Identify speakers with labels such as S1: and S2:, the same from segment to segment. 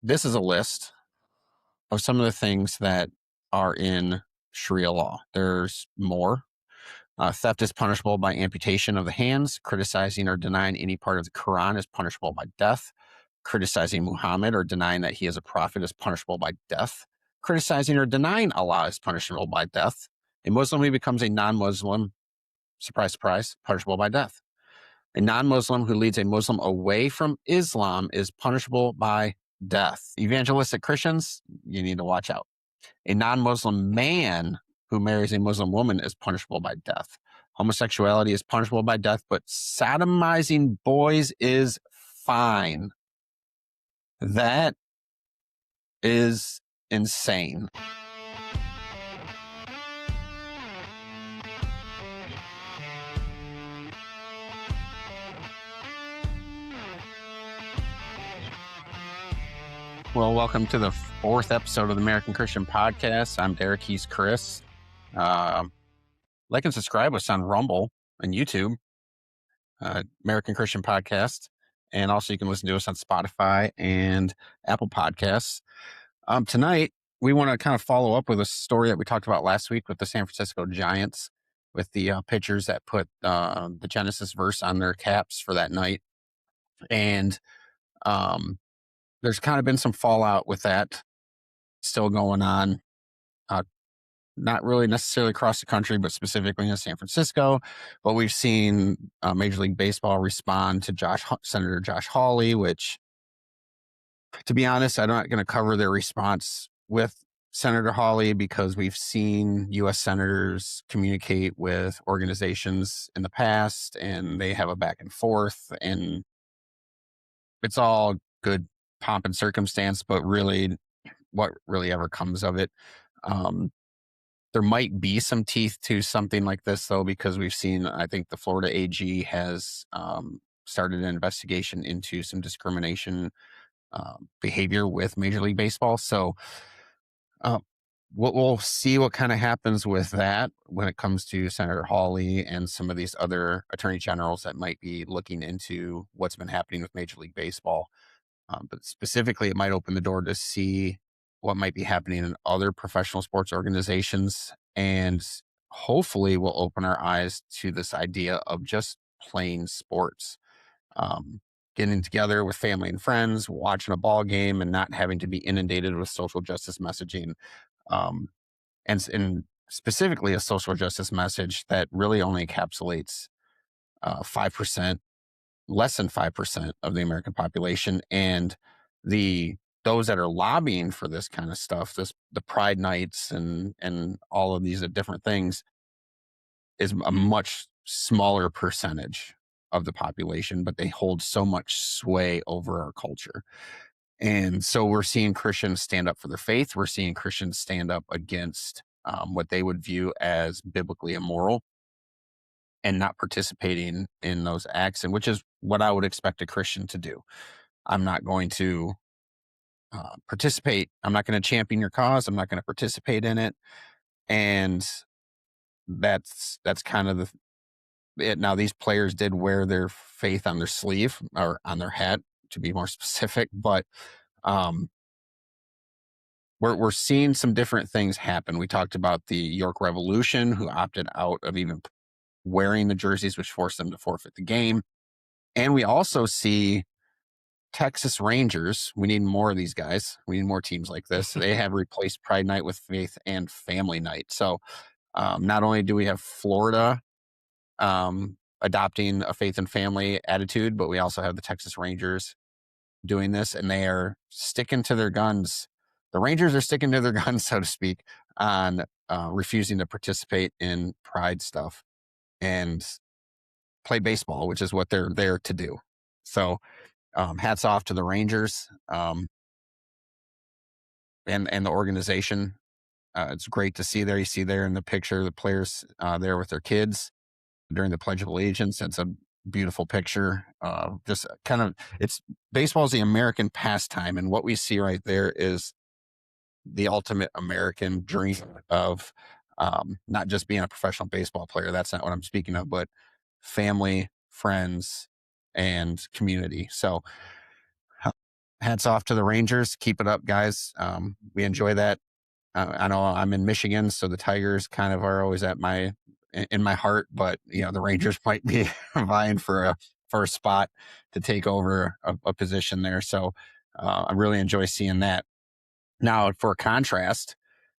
S1: this is a list of some of the things that are in Sharia law. There's more. Theft is punishable by amputation of the hands. Criticizing or denying any part of the Quran is punishable by death. Criticizing Muhammad or denying that he is a prophet is punishable by death. Criticizing or denying Allah is punishable by death. A Muslim who becomes a non-Muslim, surprise, surprise, punishable by death. A non-Muslim who leads a Muslim away from Islam is punishable by death. Evangelistic Christians, you need to watch out. A non-Muslim man who marries a Muslim woman is punishable by death. Homosexuality is punishable by death, but sodomizing boys is fine. That is insane. Well, welcome to the fourth episode of the American Christian Podcast. I'm Derek. He's Chris. Like and subscribe us on Rumble and YouTube, American Christian Podcast. And also you can listen to us on Spotify and Apple Podcasts. Tonight, we want to kind of follow up with a story that we talked about last week with the San Francisco Giants, with the pitchers that put the Genesis verse on their caps for that night. And there's kind of been some fallout with that still going on. Not really necessarily across the country, but specifically in San Francisco. But we've seen Major League Baseball respond to Senator Josh Hawley, which, to be honest, I'm not going to cover their response with Senator Hawley because we've seen U.S. senators communicate with organizations in the past, and they have a back and forth, and it's all good pomp and circumstance, but really, what really ever comes of it? There might be some teeth to something like this, though, because we've seen, I think the Florida AG has started an investigation into some discrimination behavior with Major League Baseball. So we'll see what kind of happens with that when it comes to Senator Hawley and some of these other attorney generals that might be looking into what's been happening with Major League Baseball. But specifically, it might open the door to see what might be happening in other professional sports organizations, and hopefully will open our eyes to this idea of just playing sports, getting together with family and friends, watching a ball game, and not having to be inundated with social justice messaging, and specifically a social justice message that really only encapsulates 5%, less than 5% of the American population, and those that are lobbying for this kind of stuff, the Pride Nights and all of these different things, is a much smaller percentage of the population, but they hold so much sway over our culture. And so we're seeing Christians stand up for their faith. We're seeing Christians stand up against what they would view as biblically immoral and not participating in those acts, and which is what I would expect a Christian to do. I'm not going to participate. I'm not going to champion your cause. I'm not going to participate in it. And that's kind of it. Now, these players did wear their faith on their sleeve or on their hat, to be more specific, but we're seeing some different things happen. We talked about the York Revolution, who opted out of even wearing the jerseys, which forced them to forfeit the game. And we also see Texas Rangers. We need more of these guys. We need more teams like this. They have replaced Pride Night with Faith and Family Night. So not only do we have Florida adopting a faith and family attitude, but we also have the Texas Rangers doing this, and they are sticking to their guns. The Rangers are sticking to their guns, so to speak, on refusing to participate in Pride stuff and play baseball, which is what they're there to do. So hats off to the Rangers and the organization. It's great to see there. You see there in the picture, the players there with their kids during the Pledge of Allegiance. It's a beautiful picture. Just kind of, baseball is the American pastime. And what we see right there is the ultimate American dream of not just being a professional baseball player. That's not what I'm speaking of, but family, friends, and community. So hats off to the Rangers. Keep it up, guys. We enjoy that. I know I'm in Michigan, so the Tigers kind of are always in my heart, but the Rangers might be vying for a spot to take over a position there. So I really enjoy seeing that. Now, for contrast,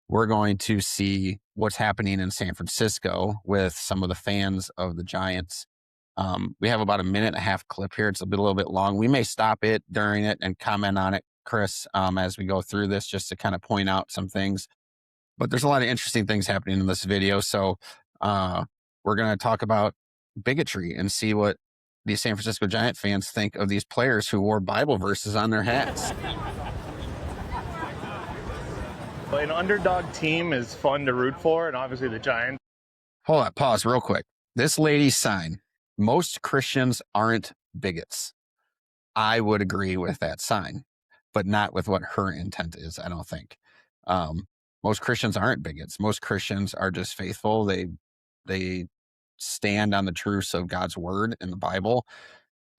S1: we're going to see what's happening in San Francisco with some of the fans of the Giants. We have about a minute and a half clip here. It's a little bit long. We may stop it during it and comment on it, Chris, as we go through this, just to kind of point out some things. But there's a lot of interesting things happening in this video. So we're going to talk about bigotry and see what these San Francisco Giant fans think of these players who wore Bible verses on their hats.
S2: An underdog team is fun to root for, and obviously the Giants.
S1: Hold on, pause real quick. This lady's sign, most Christians aren't bigots. I would agree with that sign, but not with what her intent is, I don't think. Most Christians aren't bigots. Most Christians are just faithful. They stand on the truths of God's word in the Bible.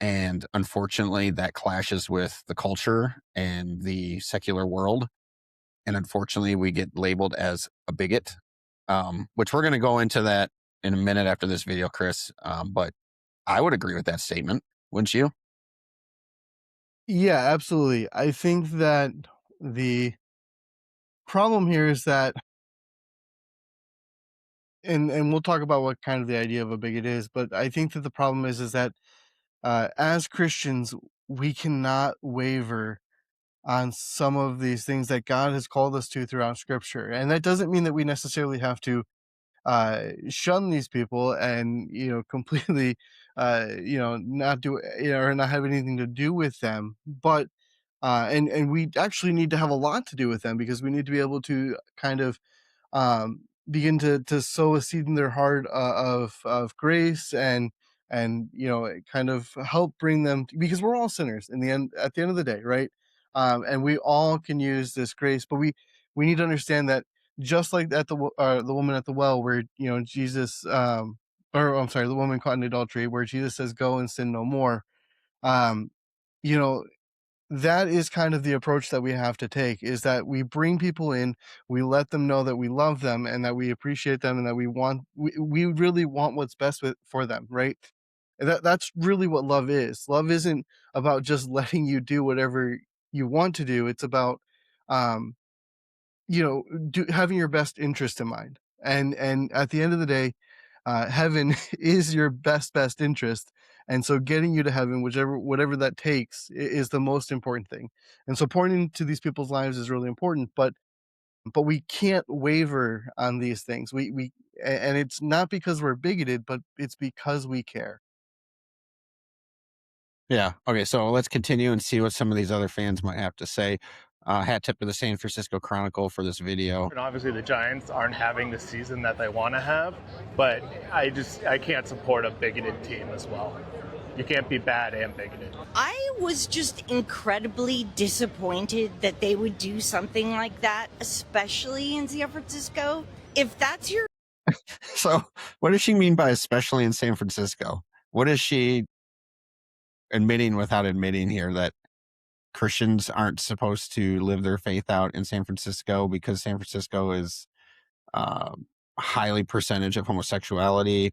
S1: And unfortunately, that clashes with the culture and the secular world. And unfortunately, we get labeled as a bigot, which we're going to go into that in a minute after this video, Chris. But I would agree with that statement, wouldn't you?
S3: Yeah, absolutely. I think that the problem here is that, and we'll talk about what kind of the idea of a bigot is, but I think that the problem is that as Christians, we cannot waver on some of these things that God has called us to throughout Scripture. And that doesn't mean that we necessarily have to shun these people and completely not do or not have anything to do with them, but and we actually need to have a lot to do with them, because we need to be able to kind of begin to sow a seed in their heart of grace, and kind of help bring them because we're all sinners in the end, at the end of the day, right? And we all can use this grace, but we need to understand that, just like at the woman at the well, where Jesus, or I'm sorry, the woman caught in adultery, where Jesus says, "Go and sin no more." Um, you know, that is kind of the approach that we have to take, is that we bring people in, we let them know that we love them and that we appreciate them, and that we really want what's best for them, right? And that's really what love is. Love isn't about just letting you do whatever you want to do. It's about um having your best interest in mind, and at the end of the day, heaven is your best interest, and so getting you to heaven, whatever that takes, is the most important thing. And so pointing to these people's lives is really important, but we can't waver on these things. And it's not because we're bigoted, but it's because we care.
S1: Yeah. Okay. So let's continue and see what some of these other fans might have to say. Hat tip to the San Francisco Chronicle for this video.
S2: And obviously the Giants aren't having the season that they want to have, but I can't support a bigoted team as well. You can't be bad and bigoted.
S4: I was just incredibly disappointed that they would do something like that, especially in San Francisco. If that's your...
S1: So what does she mean by especially in San Francisco? What is she admitting without admitting here? That Christians aren't supposed to live their faith out in San Francisco because San Francisco is a highly percentage of homosexuality,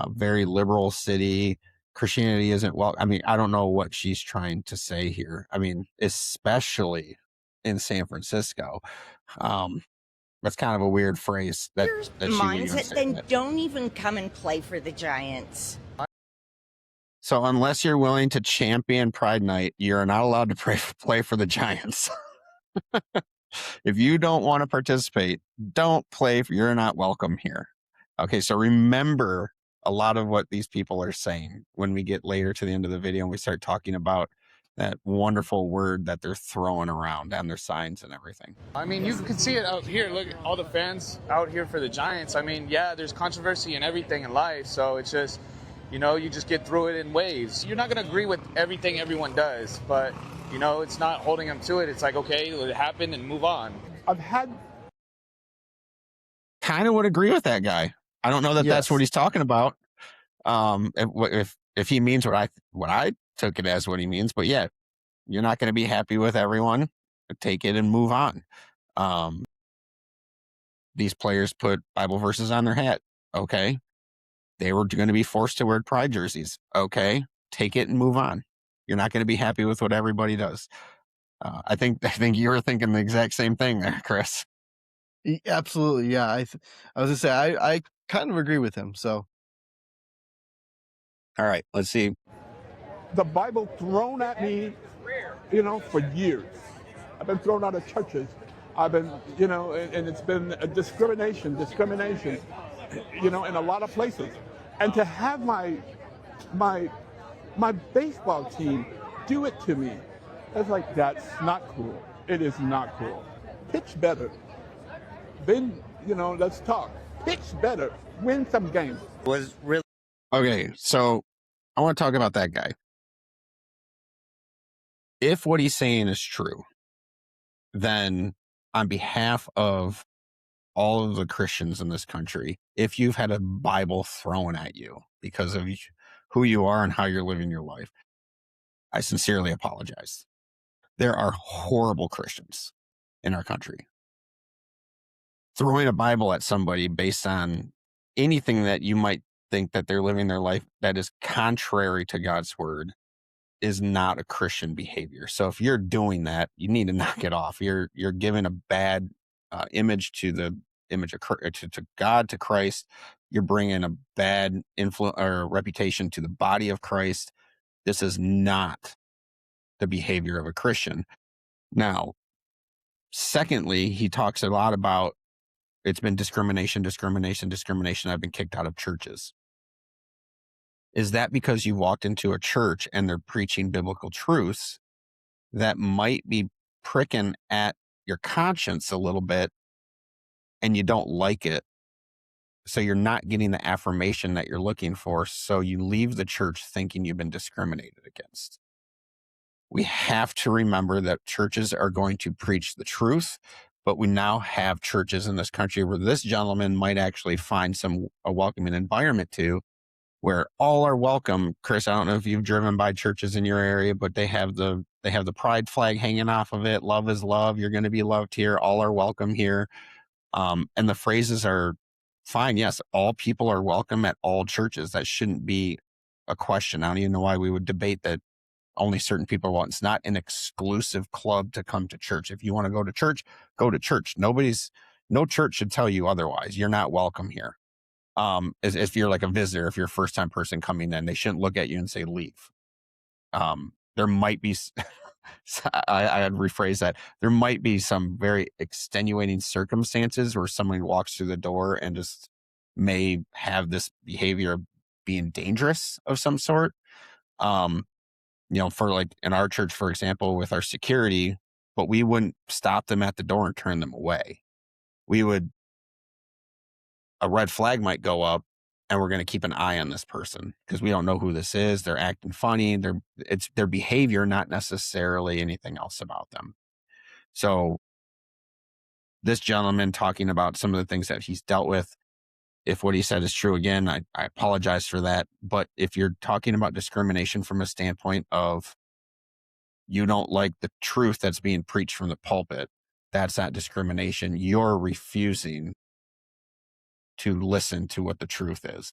S1: very liberal city. Christianity isn't well. I mean, I don't know what she's trying to say here. I mean, especially in San Francisco. That's kind of a weird phrase that she
S4: mindset, then don't even come and play for the Giants.
S1: So unless you're willing to champion Pride Night, you're not allowed to play for the Giants. If you don't want to participate, don't play. You're not welcome here. Okay, so remember a lot of what these people are saying when we get later to the end of the video and we start talking about that wonderful word that they're throwing around on their signs and everything.
S5: I mean, you can see it out here. Look at all the fans out here for the Giants. I mean, yeah, there's controversy and everything in life, so it's just, you just get through it in waves. You're not going to agree with everything everyone does, but, it's not holding them to it. It's like, okay, it happened and move on.
S1: Kind of would agree with that guy. I don't know that that's what he's talking about. If he means what I took it as what he means, but yeah, You're not going to be happy with everyone. Take it and move on. These players put Bible verses on their hat. Okay. They were going to be forced to wear pride jerseys. Okay. Take it and move on. You're not going to be happy with what everybody does. I think you were thinking the exact same thing there, Chris.
S3: Absolutely, yeah. I was gonna say I kind of agree with him. So,
S1: all right, let's see.
S6: The Bible thrown at me, for years. I've been thrown out of churches. I've been, and it's been a discrimination, in a lot of places. And to have my baseball team do it to me, it's like, that's not cool. It is not cool. Pitch better. Then, let's talk. Pitch better. Win some games.
S7: Was really
S1: okay. So I want to talk about that guy. If what he's saying is true, then on behalf of all of the Christians in this country, if you've had a Bible thrown at you because of who you are and how you're living your life, I sincerely apologize. There are horrible Christians in our country. Throwing a Bible at somebody based on anything that you might think that they're living their life that is contrary to God's word is not a Christian behavior. So if you're doing that, you need to knock it off. You're giving a bad image to the image of to God, to Christ. You're bringing a bad influence or reputation to the body of Christ. This is not the behavior of a Christian. Now, secondly, he talks a lot about it's been discrimination. I've been kicked out of churches. Is that because you walked into a church and they're preaching biblical truths that might be pricking at your conscience a little bit and you don't like it? So you're not getting the affirmation that you're looking for. So you leave the church thinking you've been discriminated against. We have to remember that churches are going to preach the truth, but we now have churches in this country where this gentleman might actually find a welcoming environment to, where all are welcome. Chris, I don't know if you've driven by churches in your area, but they have the pride flag hanging off of it. Love is love. You're going to be loved here. All are welcome here. And the phrases are fine. Yes, all people are welcome at all churches. That shouldn't be a question. I don't even know why we would debate that only certain people want. It's not an exclusive club to come to church. If you want to go to church, go to church. No church should tell you otherwise. You're not welcome here. If you're like a visitor, if you're a first time person coming in, they shouldn't look at you and say, leave. There might be, I'd rephrase that. There might be some very extenuating circumstances where someone walks through the door and just may have this behavior of being dangerous of some sort. For like in our church, for example, with our security, but we wouldn't stop them at the door and turn them away. A red flag might go up and we're going to keep an eye on this person because we don't know who this is. They're acting funny. It's their behavior, not necessarily anything else about them. So this gentleman talking about some of the things that he's dealt with, if what he said is true, again, I apologize for that. But if you're talking about discrimination from a standpoint of you don't like the truth that's being preached from the pulpit, that's not discrimination. You're refusing to listen to what the truth is.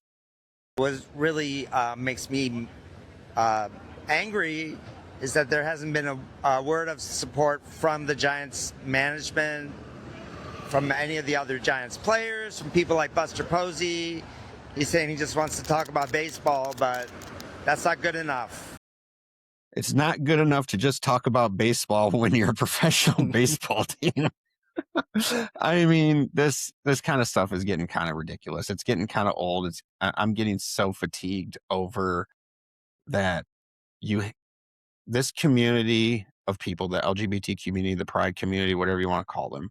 S7: What really makes me angry is that there hasn't been a word of support from the Giants management, from any of the other Giants players, from people like Buster Posey. He's saying he just wants to talk about baseball, but that's not good enough.
S1: It's not good enough to just talk about baseball when you're a professional baseball team. I mean, this kind of stuff is getting kind of ridiculous. It's getting kind of old. I'm getting so fatigued over that this community of people, the LGBT community, the pride community, whatever you want to call them,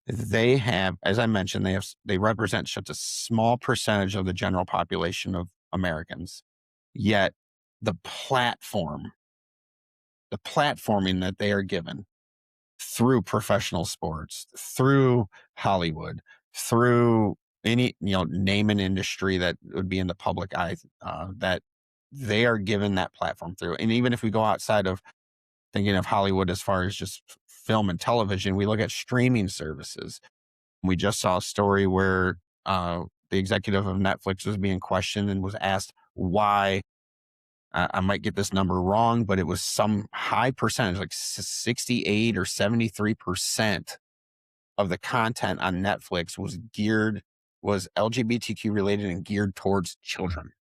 S1: they have, as I mentioned, they represent such a small percentage of the general population of Americans. Yet the platforming that they are given through professional sports, through Hollywood, through any, name an industry that would be in the public eye, that they are given that platform through. And even if we go outside of thinking of Hollywood as far as just film and television, we look at streaming services. We just saw a story where the executive of Netflix was being questioned and was asked why. I might get this number wrong, but it was some high percentage, like 68 or 73% of the content on Netflix was LGBTQ related and geared towards children.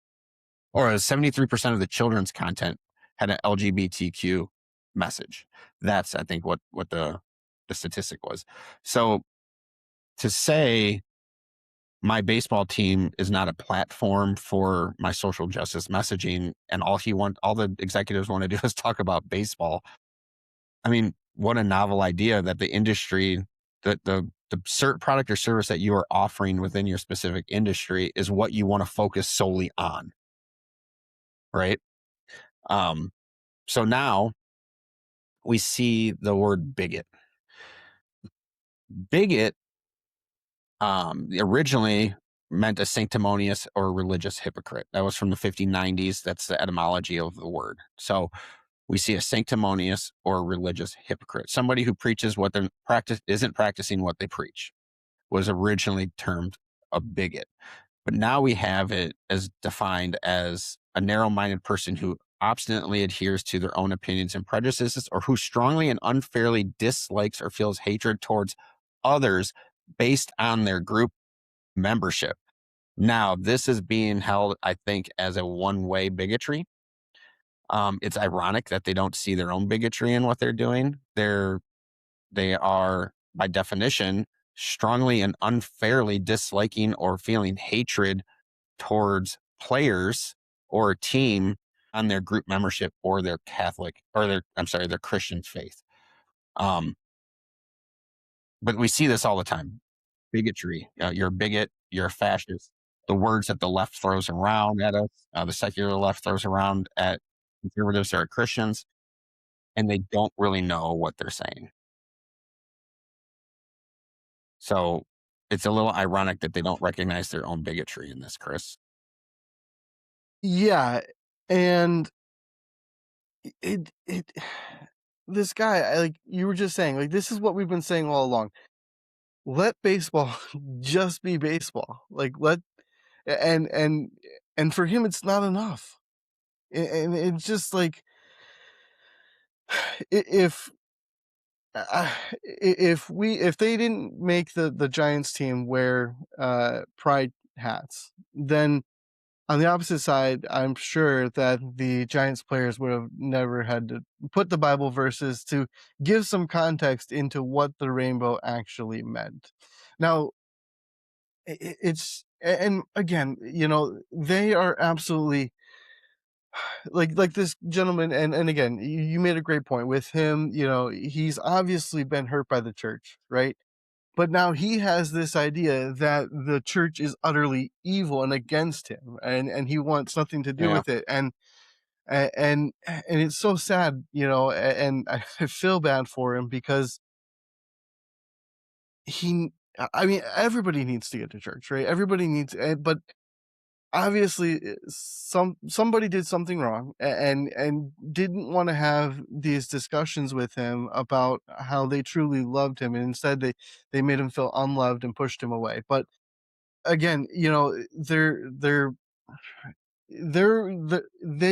S1: Or 73% of the children's content had an LGBTQ message. That's, I think, what the statistic was. So to say my baseball team is not a platform for my social justice messaging, and all the executives want to do is talk about baseball. I mean, what a novel idea that the industry, the product or service that you are offering within your specific industry is what you want to focus solely on. Right. So now we see the word bigot. Bigot originally meant a sanctimonious or religious hypocrite. That was from the 1590s. That's the etymology of the word. So we see a sanctimonious or religious hypocrite, somebody who preaches what they isn't practicing what they preach, was originally termed a bigot. But now we have it as defined as a narrow-minded person who obstinately adheres to their own opinions and prejudices, or who strongly and unfairly dislikes or feels hatred towards others based on their group membership. Now, this is being held, I think, as a one-way bigotry. It's ironic that they don't see their own bigotry in what they're doing. They are, by definition, strongly and unfairly disliking or feeling hatred towards players or a team on their group membership or their their Christian faith. But we see this all the time. Bigotry. You're a bigot. You're a fascist. The words that the left throws around at us, the secular left throws around at conservatives or at Christians, and they don't really know what they're saying. So it's a little ironic that they don't recognize their own bigotry in this, Chris.
S3: Yeah, and it this guy, like you were just saying, like this is what we've been saying all along. Let baseball just be baseball. Like and for him it's not enough. And it's just like if if they didn't make the Giants team wear pride hats, then on the opposite side, I'm sure that the Giants players would have never had to put the Bible verses to give some context into what the rainbow actually meant. Now, it's, and again, they are absolutely like this gentleman, and again, you made a great point with him. He's obviously been hurt by the church, right? But now he has this idea that the church is utterly evil and against him, and he wants nothing to do with it. And it's so sad, and I feel bad for him because I mean, everybody needs to get to church, right? Everybody needs, but obviously somebody did something wrong and didn't want to have these discussions with him about how they truly loved him, and instead they made him feel unloved and pushed him away. But again, they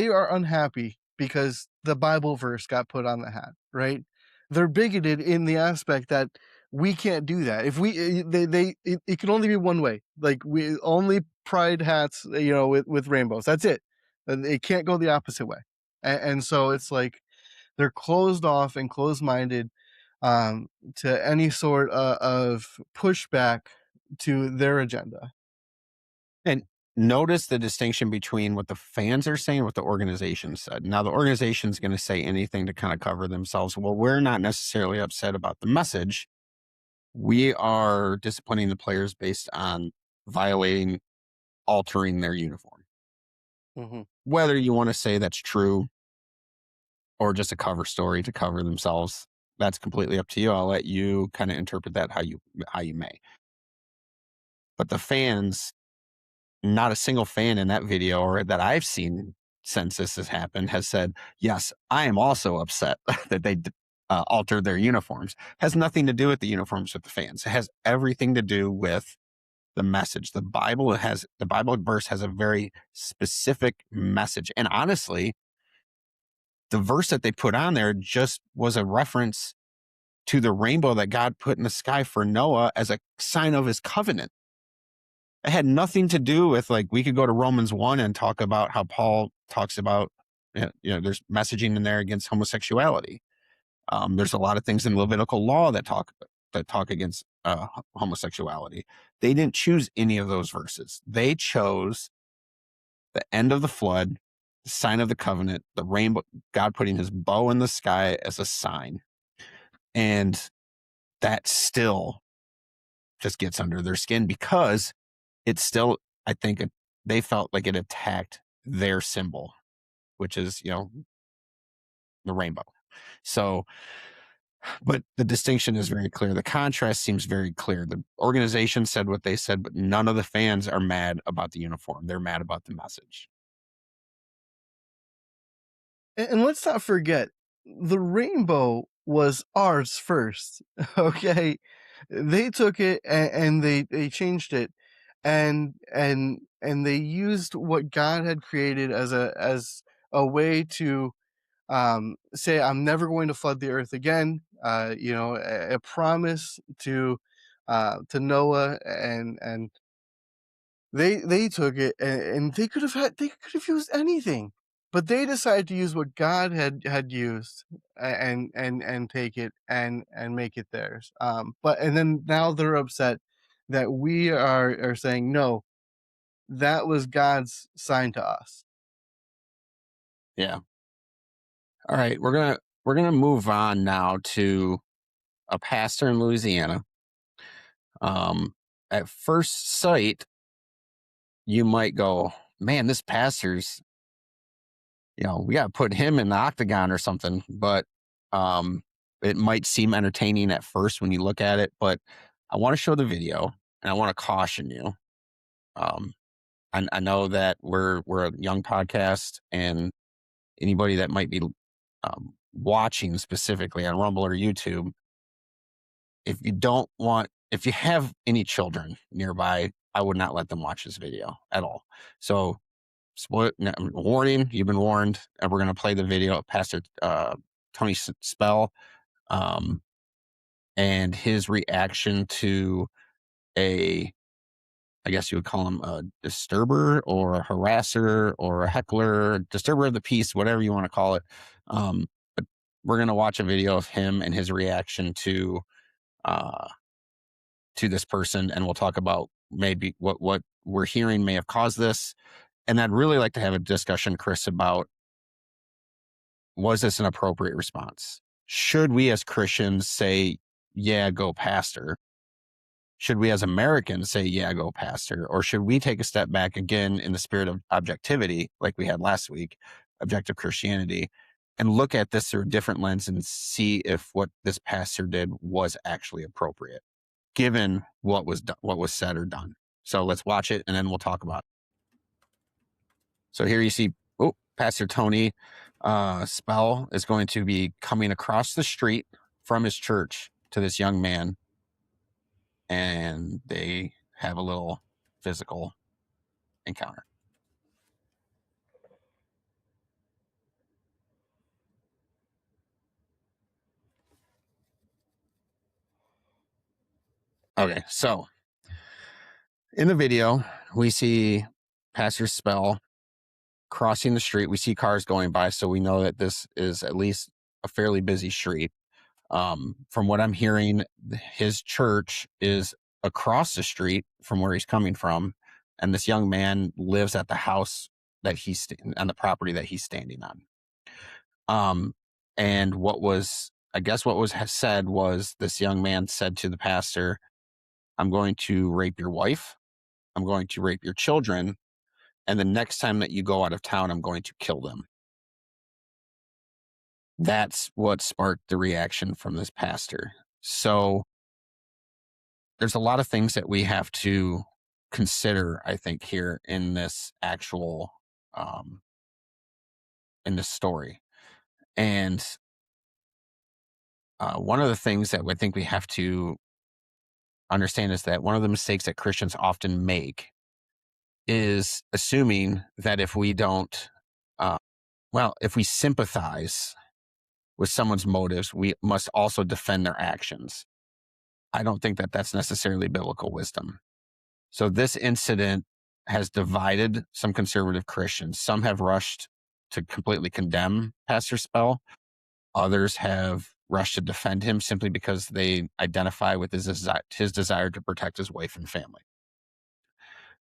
S3: are unhappy because the Bible verse got put on the hat, right? They're bigoted in the aspect that we can't do that. If it can only be one way. Like we only pride hats, with rainbows. That's it. It can't go the opposite way. And so it's like they're closed off and closed-minded to any sort of pushback to their agenda.
S1: And notice the distinction between what the fans are saying and what the organization said. Now, the organization's going to say anything to kind of cover themselves. Well, we're not necessarily upset about the message. We are disciplining the players based on altering their uniform.
S3: Mm-hmm.
S1: Whether you want to say that's true or just a cover story to cover themselves, that's completely up to you. I'll let you kind of interpret that how you may. But the fans, not a single fan in that video or that I've seen since this has happened has said, yes, I am also upset that they altered their uniforms. Has nothing to do with the uniforms with the fans. It has everything to do with the message. The Bible verse has a very specific message. And honestly, the verse that they put on there just was a reference to the rainbow that God put in the sky for Noah as a sign of his covenant. It had nothing to do with, like, we could go to Romans 1 and talk about how Paul talks about, there's messaging in there against homosexuality. There's a lot of things in Levitical law that talk against homosexuality. They didn't choose any of those verses. They chose the end of the flood, the sign of the covenant, the rainbow, God putting his bow in the sky as a sign. And that still just gets under their skin because it's still, I think they felt like it attacked their symbol, which is, the rainbow. So, but the distinction is very clear. The contrast seems very clear. The organization said what they said, but none of the fans are mad about the uniform. They're mad about the message.
S3: And let's not forget, the rainbow was ours first. Okay, they took it and they changed it, and they used what God had created as a way to say, I'm never going to flood the earth again. A promise to Noah, and they took it, and they could have used anything, but they decided to use what God had used, and take it and make it theirs. And then now they're upset that we are saying no, that was God's sign to us.
S1: Yeah. All right, we're gonna move on now to a pastor in Louisiana. At first sight, you might go, man, this pastor's, we got to put him in the octagon or something. But it might seem entertaining at first when you look at it. But I want to show the video, and I want to caution you. I know that we're a young podcast, and anybody that might be watching specifically on Rumble or YouTube, if you have any children nearby, I would not let them watch this video at all. So, warning, you've been warned, and we're going to play the video of Pastor Tony Spell and his reaction to I guess you would call him a disturber or a harasser or a heckler, disturber of the peace, whatever you want to call it. But we're going to watch a video of him and his reaction to this person, and we'll talk about maybe what we're hearing may have caused this. And I'd really like to have a discussion, Chris, about, was this an appropriate response? Should we as Christians say, yeah, go pastor? Should we as Americans say, yeah, go pastor? Or should we take a step back again in the spirit of objectivity, like we had last week, objective Christianity, and look at this through a different lens and see if what this pastor did was actually appropriate, given what was said or done? So let's watch it, and then we'll talk about it. So here you see, Pastor Tony Spell is going to be coming across the street from his church to this young man, and they have a little physical encounter. Okay, so in the video, we see Pastor Spell crossing the street. We see cars going by, so we know that this is at least a fairly busy street. From what I'm hearing, his church is across the street from where he's coming from, and this young man lives at the house that on the property that he's standing on. And what was said was, this young man said to the pastor, I'm going to rape your wife, I'm going to rape your children, and the next time that you go out of town, I'm going to kill them. That's what sparked the reaction from this pastor. So there's a lot of things that we have to consider, I think, here in this actual in this story. And one of the things that I think we have to understand is that one of the mistakes that Christians often make is assuming that if we don't, if we sympathize with someone's motives, we must also defend their actions. I don't think that that's necessarily biblical wisdom. So this incident has divided some conservative Christians. Some have rushed to completely condemn Pastor Spell. Others have rushed to defend him simply because they identify with his desire to protect his wife and family.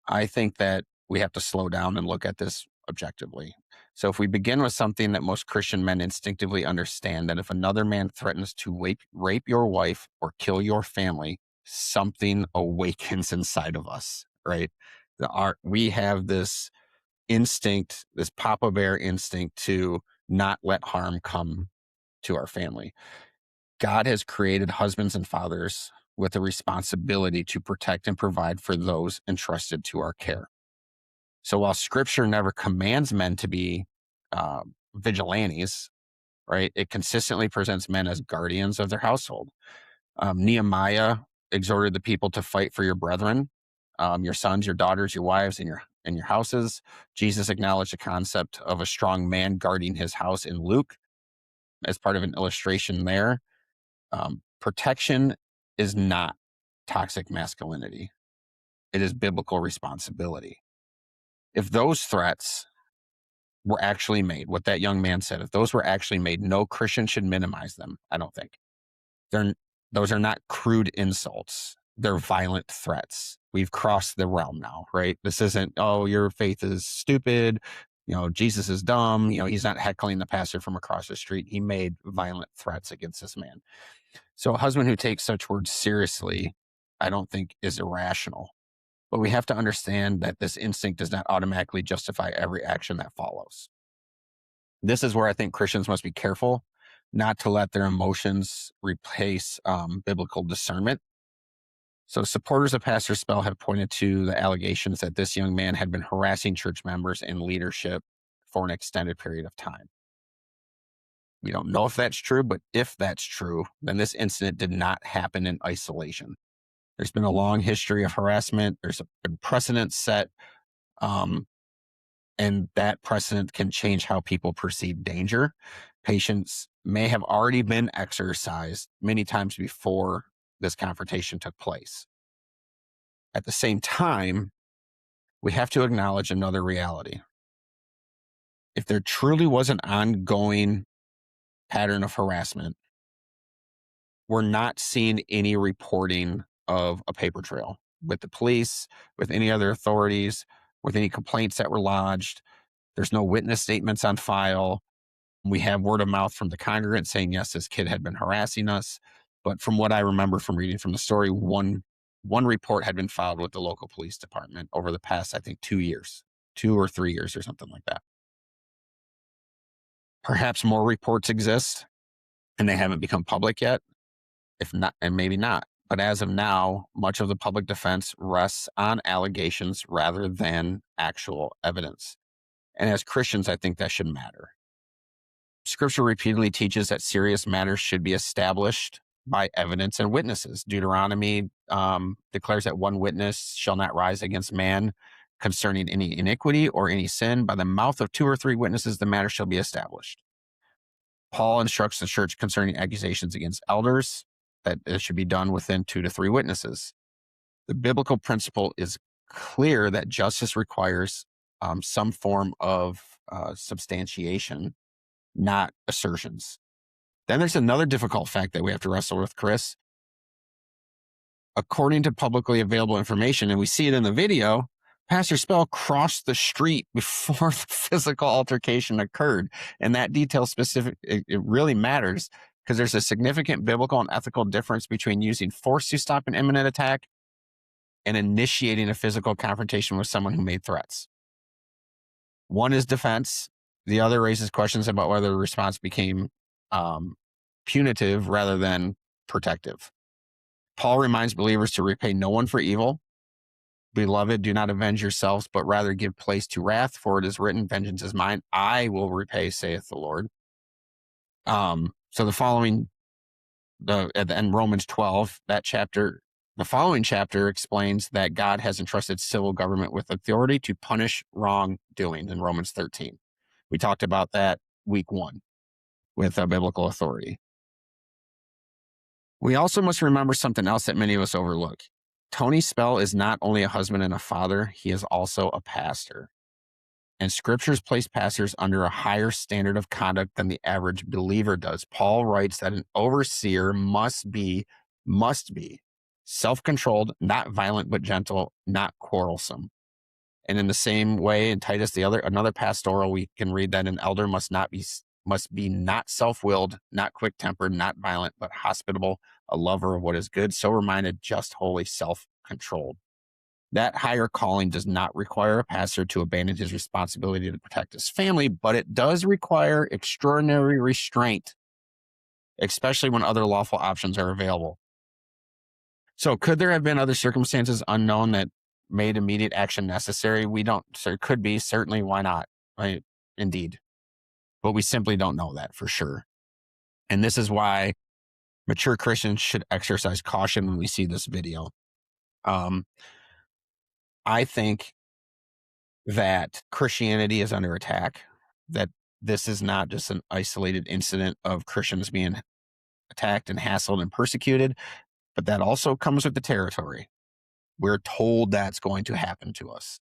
S1: I think that we have to slow down and look at this objectively. So if we begin with something that most Christian men instinctively understand, that if another man threatens to rape your wife or kill your family, something awakens inside of us, right? We have this instinct, this Papa Bear instinct to not let harm come to our family. God has created husbands and fathers with a responsibility to protect and provide for those entrusted to our care. So while Scripture never commands men to be vigilantes, right, it consistently presents men as guardians of their household. Nehemiah exhorted the people to fight for your brethren, your sons, your daughters, your wives, and your houses. Jesus acknowledged the concept of a strong man guarding his house in Luke as part of an illustration there. Protection is not toxic masculinity. It is biblical responsibility. If those threats were actually made, what that young man said, if those were actually made, no Christian should minimize them, I don't think. Those are not crude insults. They're violent threats. We've crossed the realm now, right? This isn't, oh, your faith is stupid. Jesus is dumb. He's not heckling the pastor from across the street. He made violent threats against this man. So a husband who takes such words seriously, I don't think is irrational. But we have to understand that this instinct does not automatically justify every action that follows. This is where I think Christians must be careful not to let their emotions replace biblical discernment. So supporters of Pastor Spell have pointed to the allegations that this young man had been harassing church members and leadership for an extended period of time. We don't know if that's true, but if that's true, then this incident did not happen in isolation. There's been a long history of harassment. There's been precedent set, and that precedent can change how people perceive danger. Patience may have already been exercised many times before this confrontation took place. At the same time, we have to acknowledge another reality. If there truly was an ongoing pattern of harassment, we're not seeing any reporting of a paper trail with the police, with any other authorities, with any complaints that were lodged. There's no witness statements on file. We have word of mouth from the congregant saying, yes, this kid had been harassing us. But from what I remember from reading from the story, one report had been filed with the local police department over the past, I think, 2 or 3 years or something like that. Perhaps more reports exist and they haven't become public yet. If not, and maybe not. But as of now, much of the public defense rests on allegations rather than actual evidence. And as Christians, I think that should matter. Scripture repeatedly teaches that serious matters should be established by evidence and witnesses. Deuteronomy declares that one witness shall not rise against man concerning any iniquity or any sin. By the mouth of 2 or 3 witnesses, the matter shall be established. Paul instructs the church concerning accusations against elders that it should be done within 2 to 3 witnesses. The biblical principle is clear that justice requires some form of substantiation, not assertions. Then there's another difficult fact that we have to wrestle with, Chris. According to publicly available information, and we see it in the video, Pastor Spell crossed the street before the physical altercation occurred. And that detail it really matters because there's a significant biblical and ethical difference between using force to stop an imminent attack and initiating a physical confrontation with someone who made threats. One is defense. The other raises questions about whether the response became punitive rather than protective. Paul reminds believers to repay no one for evil, Beloved, do not avenge yourselves, but rather give place to wrath, for it is written, vengeance is mine, I will repay, saith the Lord. So the following, in Romans 12, that chapter, the following chapter explains that God has entrusted civil government with authority to punish wrongdoing in Romans 13. We talked about that week 1 with biblical authority. We also must remember something else that many of us overlook. Tony Spell is not only a husband and a father, he is also a pastor. And scriptures place pastors under a higher standard of conduct than the average believer does. Paul writes that an overseer must be self-controlled, not violent, but gentle, not quarrelsome. And in the same way, in Titus, another pastoral, we can read that an elder must be not self-willed, not quick-tempered, not violent, but hospitable, a lover of what is good, sober-minded, just, holy, self-controlled. That higher calling does not require a pastor to abandon his responsibility to protect his family, but it does require extraordinary restraint, especially when other lawful options are available. So could there have been other circumstances unknown that made immediate action necessary? We don't. So it could be, certainly, why not? Right? Indeed. But we simply don't know that for sure. And this is why mature Christians should exercise caution when we see this video. I think that Christianity is under attack, that this is not just an isolated incident of Christians being attacked and hassled and persecuted, but that also comes with the territory. We're told that's going to happen to us.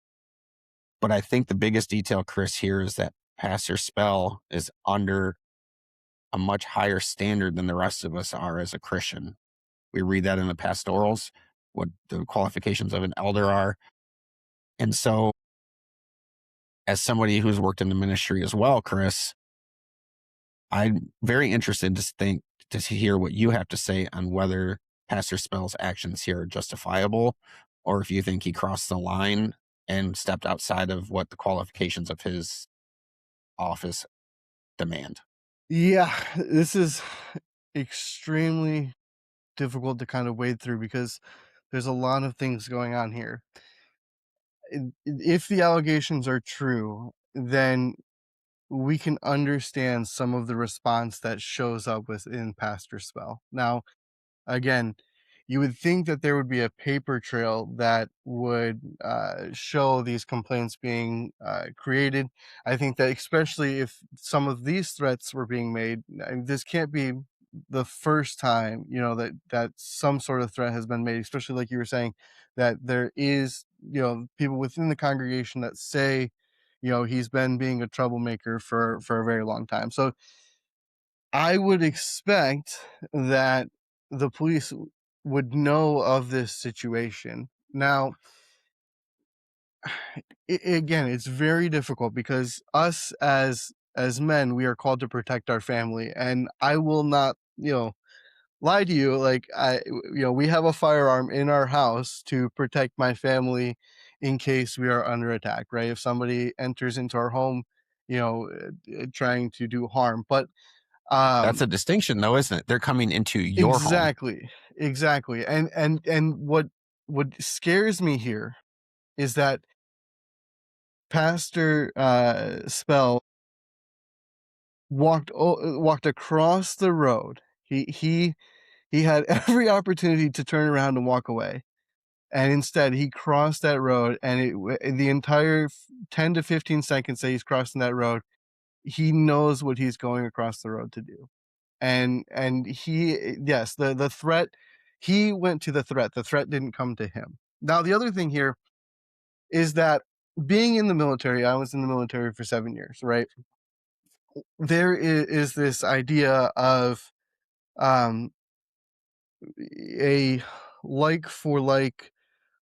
S1: But I think the biggest detail, Chris, here is that Pastor Spell is under a much higher standard than the rest of us are as a Christian. We read that in the pastorals, what the qualifications of an elder are. And so, as somebody who's worked in the ministry as well, Chris, I'm very interested to hear what you have to say on whether Pastor Spell's actions here are justifiable, or if you think he crossed the line and stepped outside of what the qualifications of his office demand.
S3: Yeah, this is extremely difficult to kind of wade through because there's a lot of things going on here. If the allegations are true, then we can understand some of the response that shows up within Pastor Spell. Now, again, you would think that there would be a paper trail that would show these complaints being created. I think that especially if some of these threats were being made, this can't be the first time, that some sort of threat has been made, especially like you were saying, that there is, people within the congregation that say, he's been being a troublemaker for a very long time. So I would expect that the police would know of this situation. Now, again, it's very difficult because us as men, we are called to protect our family, and I will not, lie to you. Like, we have a firearm in our house to protect my family in case we are under attack, right? If somebody enters into our home, trying to do harm. But
S1: That's a distinction, though, isn't it? They're coming into your home.
S3: Exactly. And what scares me here is that Pastor Spell walked across the road. He had every opportunity to turn around and walk away, and instead he crossed that road. And the entire 10 to 15 seconds that he's crossing that road, he knows what he's going across the road to do. And the threat, he went to the threat didn't come to him. Now, the other thing here is that being in the military, I was in the military for 7 years, right? There is this idea of a like for like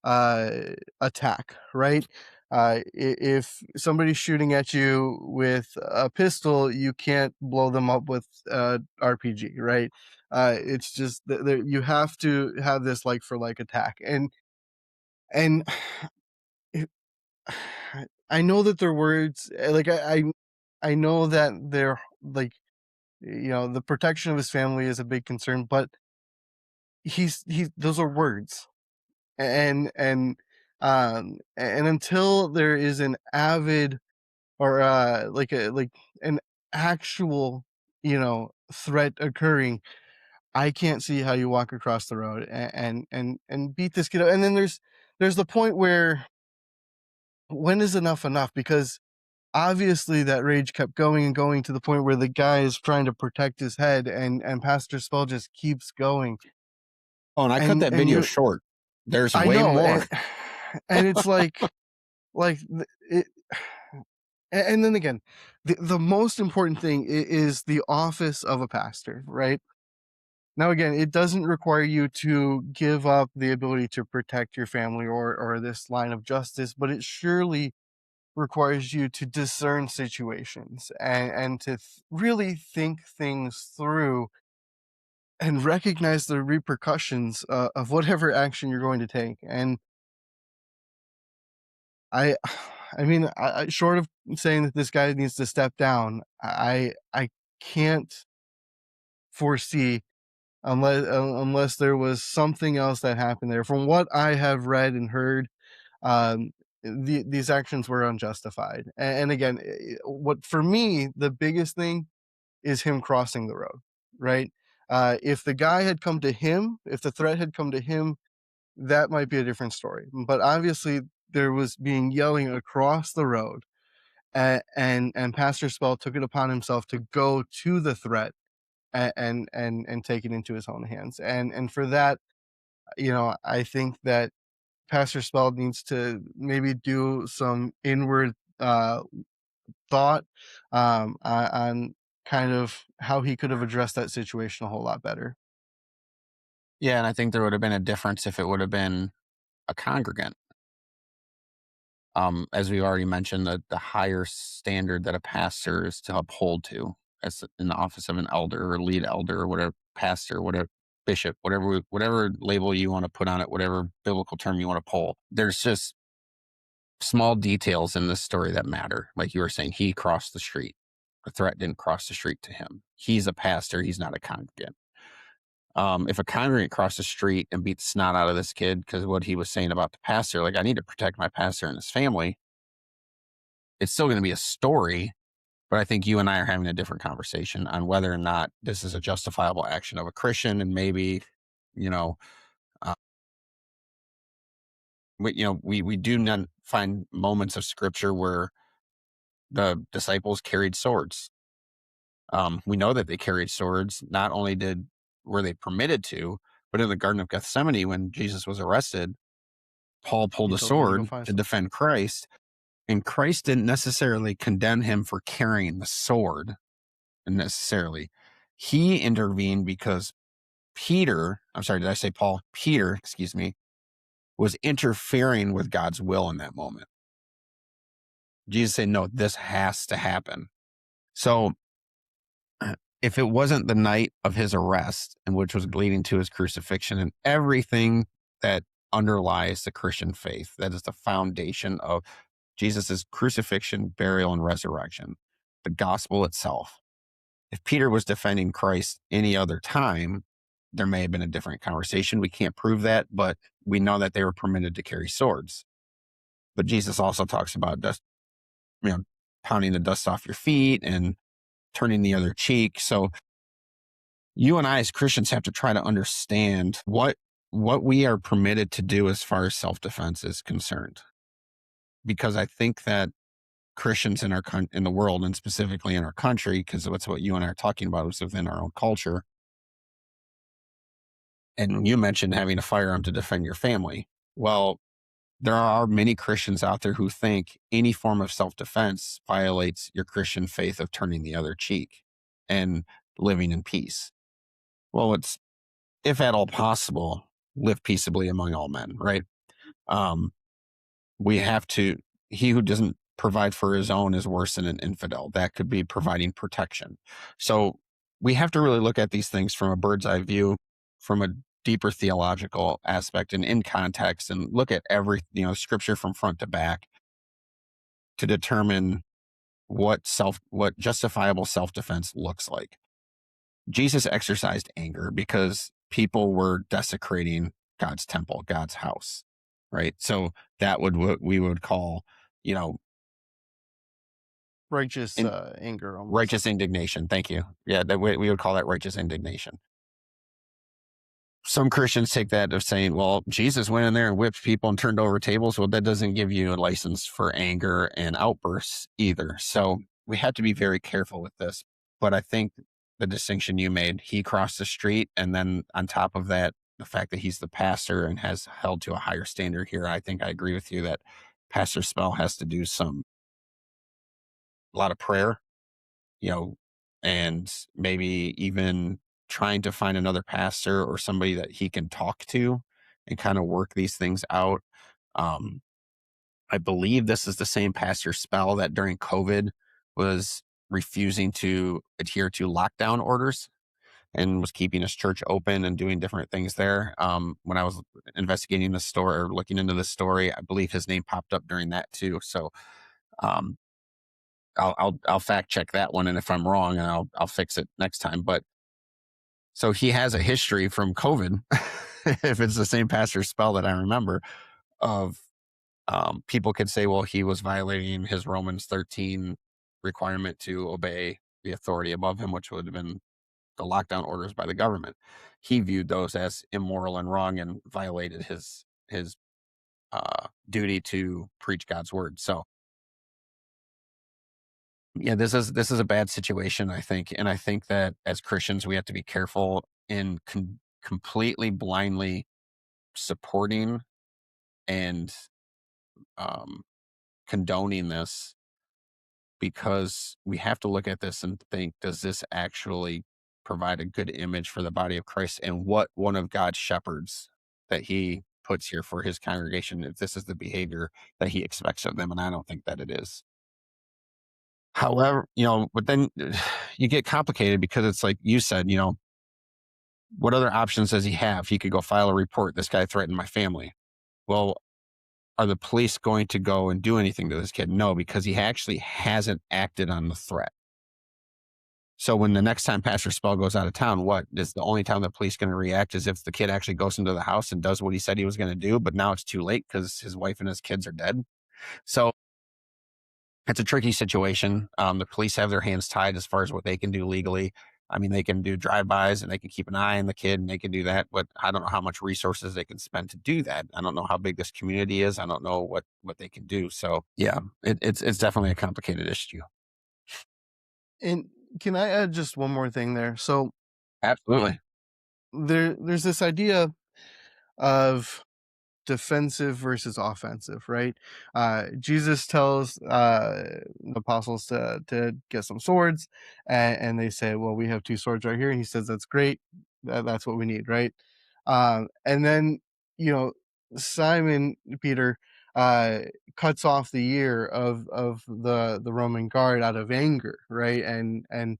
S3: attack, right? If somebody's shooting at you with a pistol, you can't blow them up with RPG, right? It's just you have to have this like for like attack, and I know that their words, like I know that they're like, the protection of his family is a big concern, but those are words, and And until there is an avid or like an actual, threat occurring, I can't see how you walk across the road and beat this kid up. And then there's the point where, when is enough enough? Because obviously that rage kept going and going to the point where the guy is trying to protect his head, and Pastor Spell just keeps going.
S1: Oh, and I cut that video short. There's
S3: I
S1: way
S3: know,
S1: more.
S3: and it's it. And then again, the most important thing is the office of a pastor, right? Now, again, it doesn't require you to give up the ability to protect your family or this line of justice, but it surely requires you to discern situations and to really think things through and recognize the repercussions of whatever action you're going to take. And I mean, short of saying that this guy needs to step down, I can't foresee, unless there was something else that happened there. From what I have read and heard, these actions were unjustified. And again, what for me the biggest thing is him crossing the road, right? If the guy had come to him, if the threat had come to him, that might be a different story. But obviously, there was being yelling across the road, and Pastor Spell took it upon himself to go to the threat and take it into his own hands. And for that, I think that Pastor Spell needs to maybe do some inward thought on kind of how he could have addressed that situation a whole lot better.
S1: Yeah, and I think there would have been a difference if it would have been a congregant. As we already mentioned, the higher standard that a pastor is to uphold to, as in the office of an elder or lead elder or whatever, pastor, whatever, bishop, whatever label you want to put on it, whatever biblical term you want to pull. There's just small details in this story that matter. Like you were saying, he crossed the street. The threat didn't cross the street to him. He's a pastor. He's not a congregant. If a congregant crossed the street and beat the snot out of this kid because of what he was saying about the pastor, like, I need to protect my pastor and his family, it's still going to be a story. But I think you and I are having a different conversation on whether or not this is a justifiable action of a Christian. And maybe, we do not find moments of scripture where the disciples carried swords. We know that they carried swords. Not only were they permitted to, but in the Garden of Gethsemane, when Jesus was arrested, Paul pulled a sword to defend Christ, and Christ didn't necessarily condemn him for carrying the sword necessarily. He intervened because Peter, excuse me, was interfering with God's will in that moment. Jesus said, no, this has to happen. So if it wasn't the night of his arrest, and which was leading to his crucifixion and everything that underlies the Christian faith, that is the foundation of Jesus's crucifixion, burial, and resurrection, the gospel itself. If Peter was defending Christ any other time, there may have been a different conversation. We can't prove that, but we know that they were permitted to carry swords. But Jesus also talks about pounding the dust off your feet and turning the other cheek. So you and I as Christians have to try to understand what we are permitted to do as far as self-defense is concerned. Because I think that Christians in the world, and specifically in our country, because that's what you and I are talking about, is within our own culture. And you mentioned having a firearm to defend your family. Well, there are many Christians out there who think any form of self-defense violates your Christian faith of turning the other cheek and living in peace. Well, it's, if at all possible, live peaceably among all men, right? We have to, he who doesn't provide for his own is worse than an infidel. That could be providing protection. So we have to really look at these things from a bird's eye view, from a deeper theological aspect and in context, and look at every, scripture from front to back to determine what justifiable self-defense looks like. Jesus exercised anger because people were desecrating God's temple, God's house. right? So that would what we would call, you know,
S3: Righteous
S1: in,
S3: anger almost.
S1: righteous indignation. Thank you. Yeah, that we would call that righteous indignation. Some Christians take that of saying, well, Jesus went in there and whipped people and turned over tables. Well, that doesn't give you a license for anger and outbursts either. So we have to be very careful with this. But I think the distinction you made, he crossed the street. And then on top of that, the fact that he's the pastor and has held to a higher standard here, I think I agree with you that Pastor Spell has to do a lot of prayer, and maybe even trying to find another pastor or somebody that he can talk to and kind of work these things out. Um, I believe this is the same Pastor Spell that during COVID was refusing to adhere to lockdown orders and was keeping his church open and doing different things there. When I was investigating the story or looking into the story, I believe his name popped up during that too. So um, I'll fact check that one, and if I'm wrong, and I'll fix it next time. But so he has a history from COVID, if it's the same Pastor Spell that I remember, of people could say, well, he was violating his Romans 13 requirement to obey the authority above him, which would have been the lockdown orders by the government. He viewed those as immoral and wrong and violated his duty to preach God's word. So yeah, this is a bad situation, I think, and I think that as Christians we have to be careful in completely blindly supporting and condoning this, because we have to look at this and think, does this actually provide a good image for the body of Christ, and what one of God's shepherds that he puts here for his congregation, if this is the behavior that he expects of them? And I don't think that it is. However, but then you get complicated because it's like you said, what other options does he have? He could go file a report. This guy threatened my family. Well, are the police going to go and do anything to this kid? No, because he actually hasn't acted on the threat. So when the next time Pastor Spell goes out of town, what is the only time the police going to react is if the kid actually goes into the house and does what he said he was going to do, but now it's too late because his wife and his kids are dead. So it's a tricky situation. The police have their hands tied as far as what they can do legally. I mean, they can do drive-bys and they can keep an eye on the kid and they can do that, but I don't know how much resources they can spend to do that. I don't know how big this community is. I don't know what they can do. So yeah, it's definitely a complicated issue.
S3: And can I add just one more thing there? So
S1: Absolutely.
S3: there's this idea of defensive versus offensive, right? Jesus tells the apostles to get some swords, and they say, well, we have 2 swords right here. And he says, that's great. That's what we need, right? And then, Simon Peter cuts off the ear of the Roman guard out of anger, right? And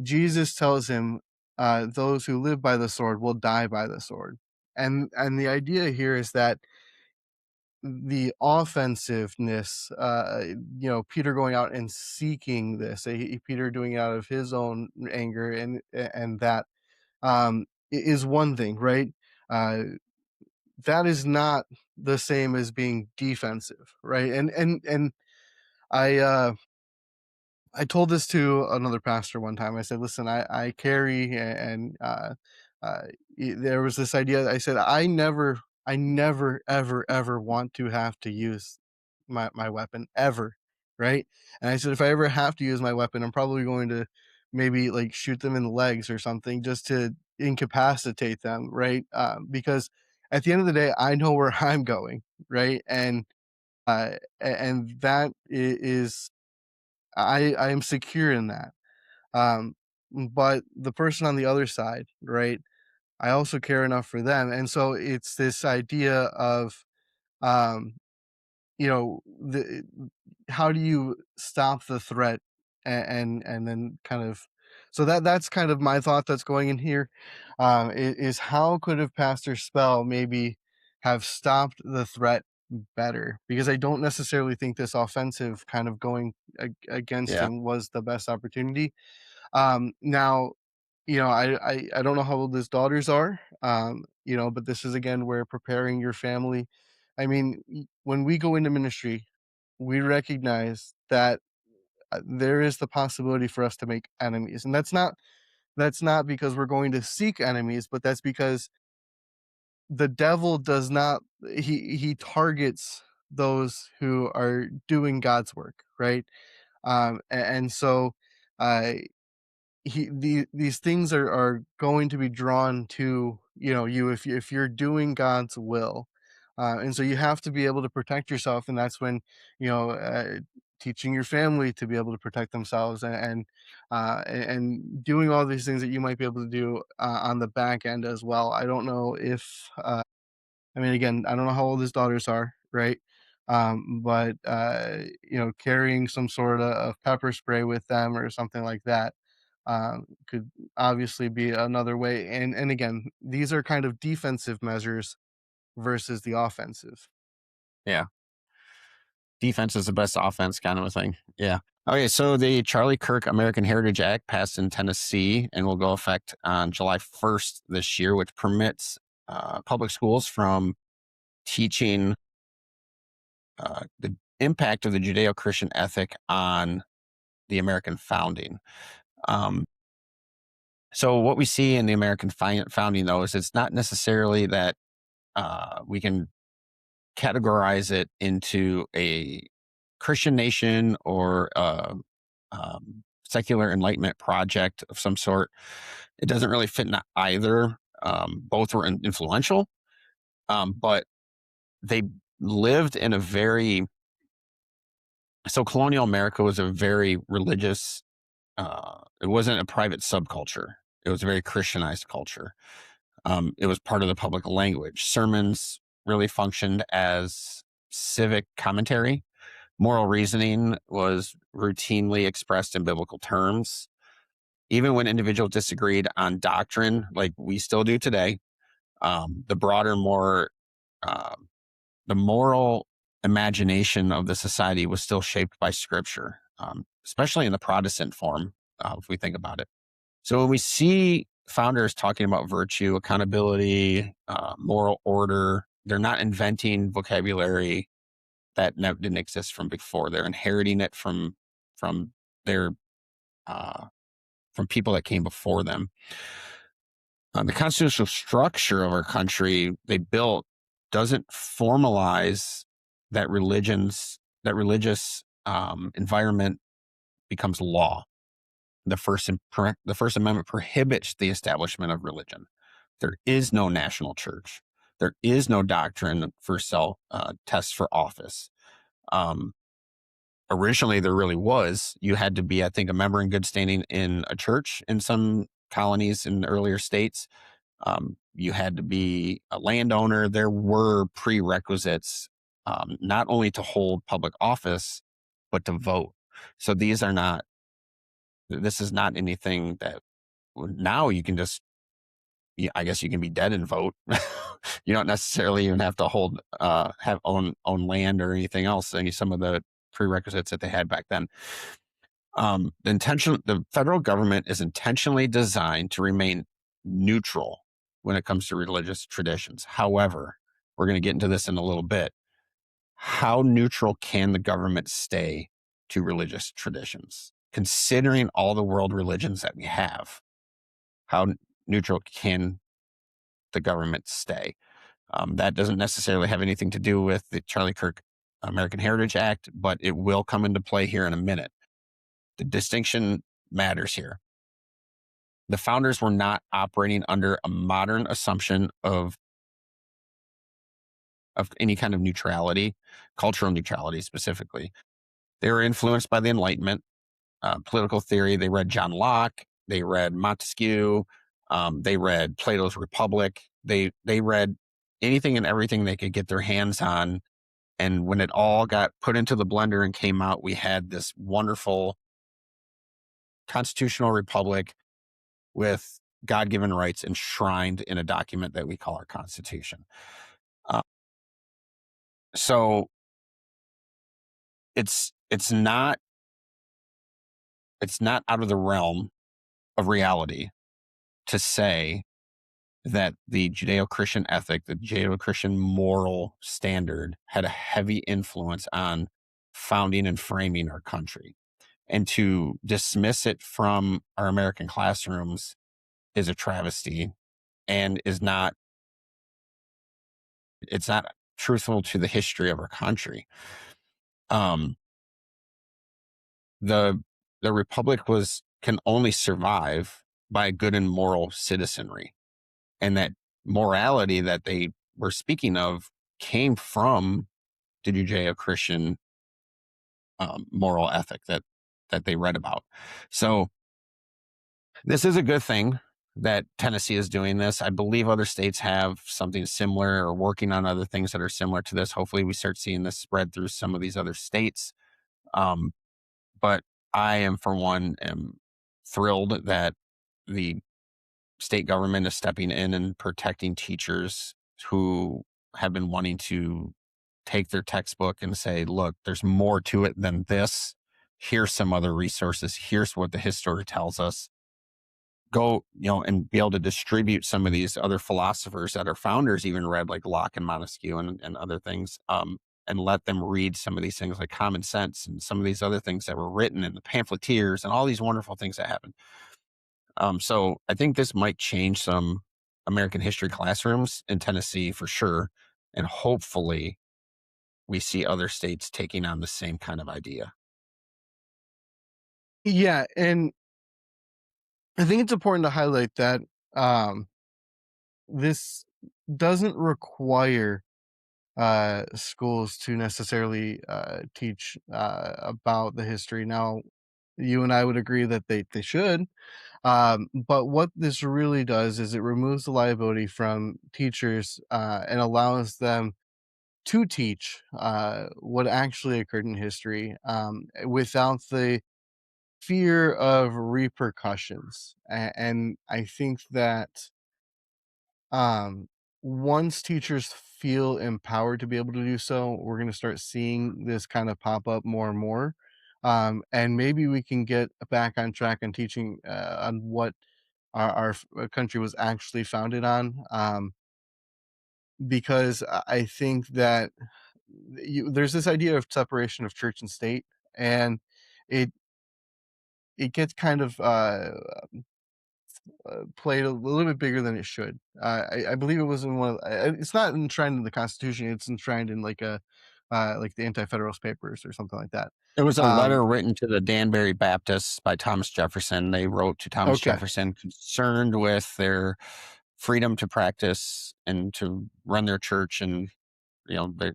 S3: Jesus tells him, those who live by the sword will die by the sword. And the idea here is that the offensiveness, Peter going out and seeking this, Peter doing it out of his own anger, and that is one thing, right? That is not the same as being defensive, right? And I told this to another pastor one time. I said, listen, I carry, and there was this idea. I said, I never, ever, ever want to have to use my weapon ever. Right. And I said, if I ever have to use my weapon, I'm probably going to maybe like shoot them in the legs or something just to incapacitate them. Right. Because at the end of the day, I know where I'm going. Right. And that is, I am secure in that. But the person on the other side, right? I also care enough for them. And so it's this idea of, um, the how do you stop the threat, and then kind of, so that's kind of my thought that's going in here, is how could have Pastor Spell maybe have stopped the threat better, because I don't necessarily think this offensive kind of going against
S1: Yeah.
S3: him was the best opportunity. Now, I don't know how old his daughters are, but this is again where preparing your family I mean, when we go into ministry, we recognize that there is the possibility for us to make enemies, and that's not because we're going to seek enemies, but that's because the devil does not he targets those who are doing God's work, right? And so uh these things are going to be drawn to, you know, you if you're doing God's will. And so you have to be able to protect yourself, and that's when, you know, teaching your family to be able to protect themselves, and doing all these things that you might be able to do on the back end as well. I don't know if I mean, again, I don't know how old his daughters are, right? But you know, carrying some sort of pepper spray with them or something like that could obviously be another way. And again, these are kind of defensive measures versus the offensive.
S1: Yeah. Defense is the best offense kind of a thing. Yeah. Okay, so the Charlie Kirk American Heritage Act passed in Tennessee and will go effect on July 1st this year, which permits public schools from teaching the impact of the Judeo-Christian ethic on the American founding. So what we see in the American founding, though, is it's not necessarily that we can categorize it into a Christian nation or secular enlightenment project of some sort. It doesn't really fit in either. Both were influential, but they lived in a very... So colonial America was a very religious... it wasn't a private subculture. It was a very Christianized culture. It was part of the public language. Sermons really functioned as civic commentary. Moral reasoning was routinely expressed in biblical terms. Even when individuals disagreed on doctrine, like we still do today, the broader, the moral imagination of the society was still shaped by Scripture, especially in the Protestant form, if we think about it. So when we see founders talking about virtue, accountability, moral order, they're not inventing vocabulary that didn't exist from before. They're inheriting it from their from people that came before them. The constitutional structure of our country they built doesn't formalize that religious environment becomes law. The First Amendment prohibits the establishment of religion. There is no national church. There is no doctrine for tests for office. Originally, there really was. You had to be, I think, a member in good standing in a church in some colonies in the earlier states. You had to be a landowner. There were prerequisites, not only to hold public office, but to vote. So this is not anything that now you can just... I guess you can be dead and vote. You don't necessarily even have to own land or anything else. Some of the prerequisites that they had back then. The federal government is intentionally designed to remain neutral when it comes to religious traditions. However, we're going to get into this in a little bit. How neutral can the government stay to religious traditions, considering all the world religions that we have? How neutral can the government stay? That doesn't necessarily have anything to do with the Charlie Kirk American Heritage Act, but it will come into play here in a minute. The distinction matters here. The founders were not operating under a modern assumption of any kind of neutrality, cultural neutrality specifically. They were influenced by the Enlightenment, political theory. They read John Locke. They read Montesquieu. They read Plato's Republic. They read anything and everything they could get their hands on. And when it all got put into the blender and came out, we had this wonderful constitutional republic with God-given rights enshrined in a document that we call our Constitution. So it's not out of the realm of reality to say that the Judeo-Christian ethic, the Judeo-Christian moral standard had a heavy influence on founding and framing our country. And to dismiss it from our American classrooms is a travesty and it's not truthful to the history of our country. The Republic can only survive by good and moral citizenry. And that morality that they were speaking of came from the Judeo-Christian moral ethic that they read about. So this is a good thing that Tennessee is doing this. I believe other states have something similar or working on other things that are similar to this. Hopefully we start seeing this spread through some of these other states. But I am, for one, thrilled that the state government is stepping in and protecting teachers who have been wanting to take their textbook and say, look, there's more to it than this. Here's some other resources. Here's what the history tells us. Go, and be able to distribute some of these other philosophers that our founders even read, like Locke and Montesquieu and other things, and let them read some of these things like Common Sense and some of these other things that were written in the pamphleteers and all these wonderful things that happened. So I think this might change some American history classrooms in Tennessee for sure. And hopefully we see other states taking on the same kind of idea.
S3: Yeah, and I think it's important to highlight that this doesn't require schools to necessarily teach about the history. Now, you and I would agree that they should. But what this really does is it removes the liability from teachers and allows them to teach what actually occurred in history without the fear of repercussions. And I think that once teachers feel empowered to be able to do so, we're going to start seeing this kind of pop up more and more. And maybe we can get back on track on teaching on what our country was actually founded on. Because I think that there's this idea of separation of church and state, and it gets kind of played a little bit bigger than it should. I believe it was in one of it's not enshrined in the Constitution. It's enshrined in like the Anti-Federalist Papers or something like that.
S1: It was a letter written to the Danbury Baptists by Thomas Jefferson. They wrote to Thomas Jefferson concerned with their freedom to practice and to run their church, and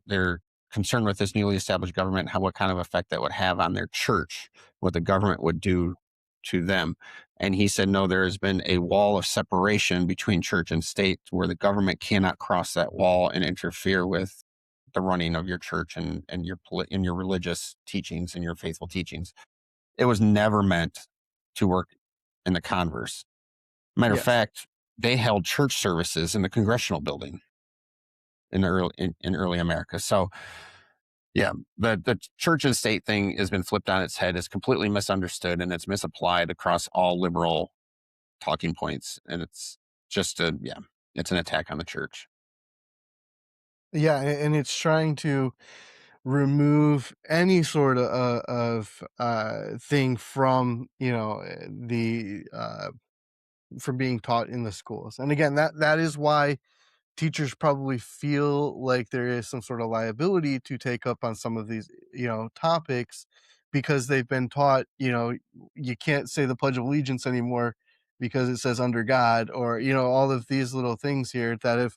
S1: they're concerned with this newly established government, what kind of effect that would have on their church, what the government would do to them. And he said, no, there has been a wall of separation between church and state where the government cannot cross that wall and interfere with the running of your church and your religious teachings and your faithful teachings. It was never meant to work in the converse. Matter of fact, they held church services in the Congressional Building in early America. So yeah, the church and state thing has been flipped on its head. It's completely misunderstood and it's misapplied across all liberal talking points. And it's just it's an attack on the church.
S3: Yeah, and it's trying to remove any sort of thing from from being taught in the schools. And again, that is why teachers probably feel like there is some sort of liability to take up on some of these topics, because they've been taught you can't say the Pledge of Allegiance anymore because it says under God, or all of these little things here that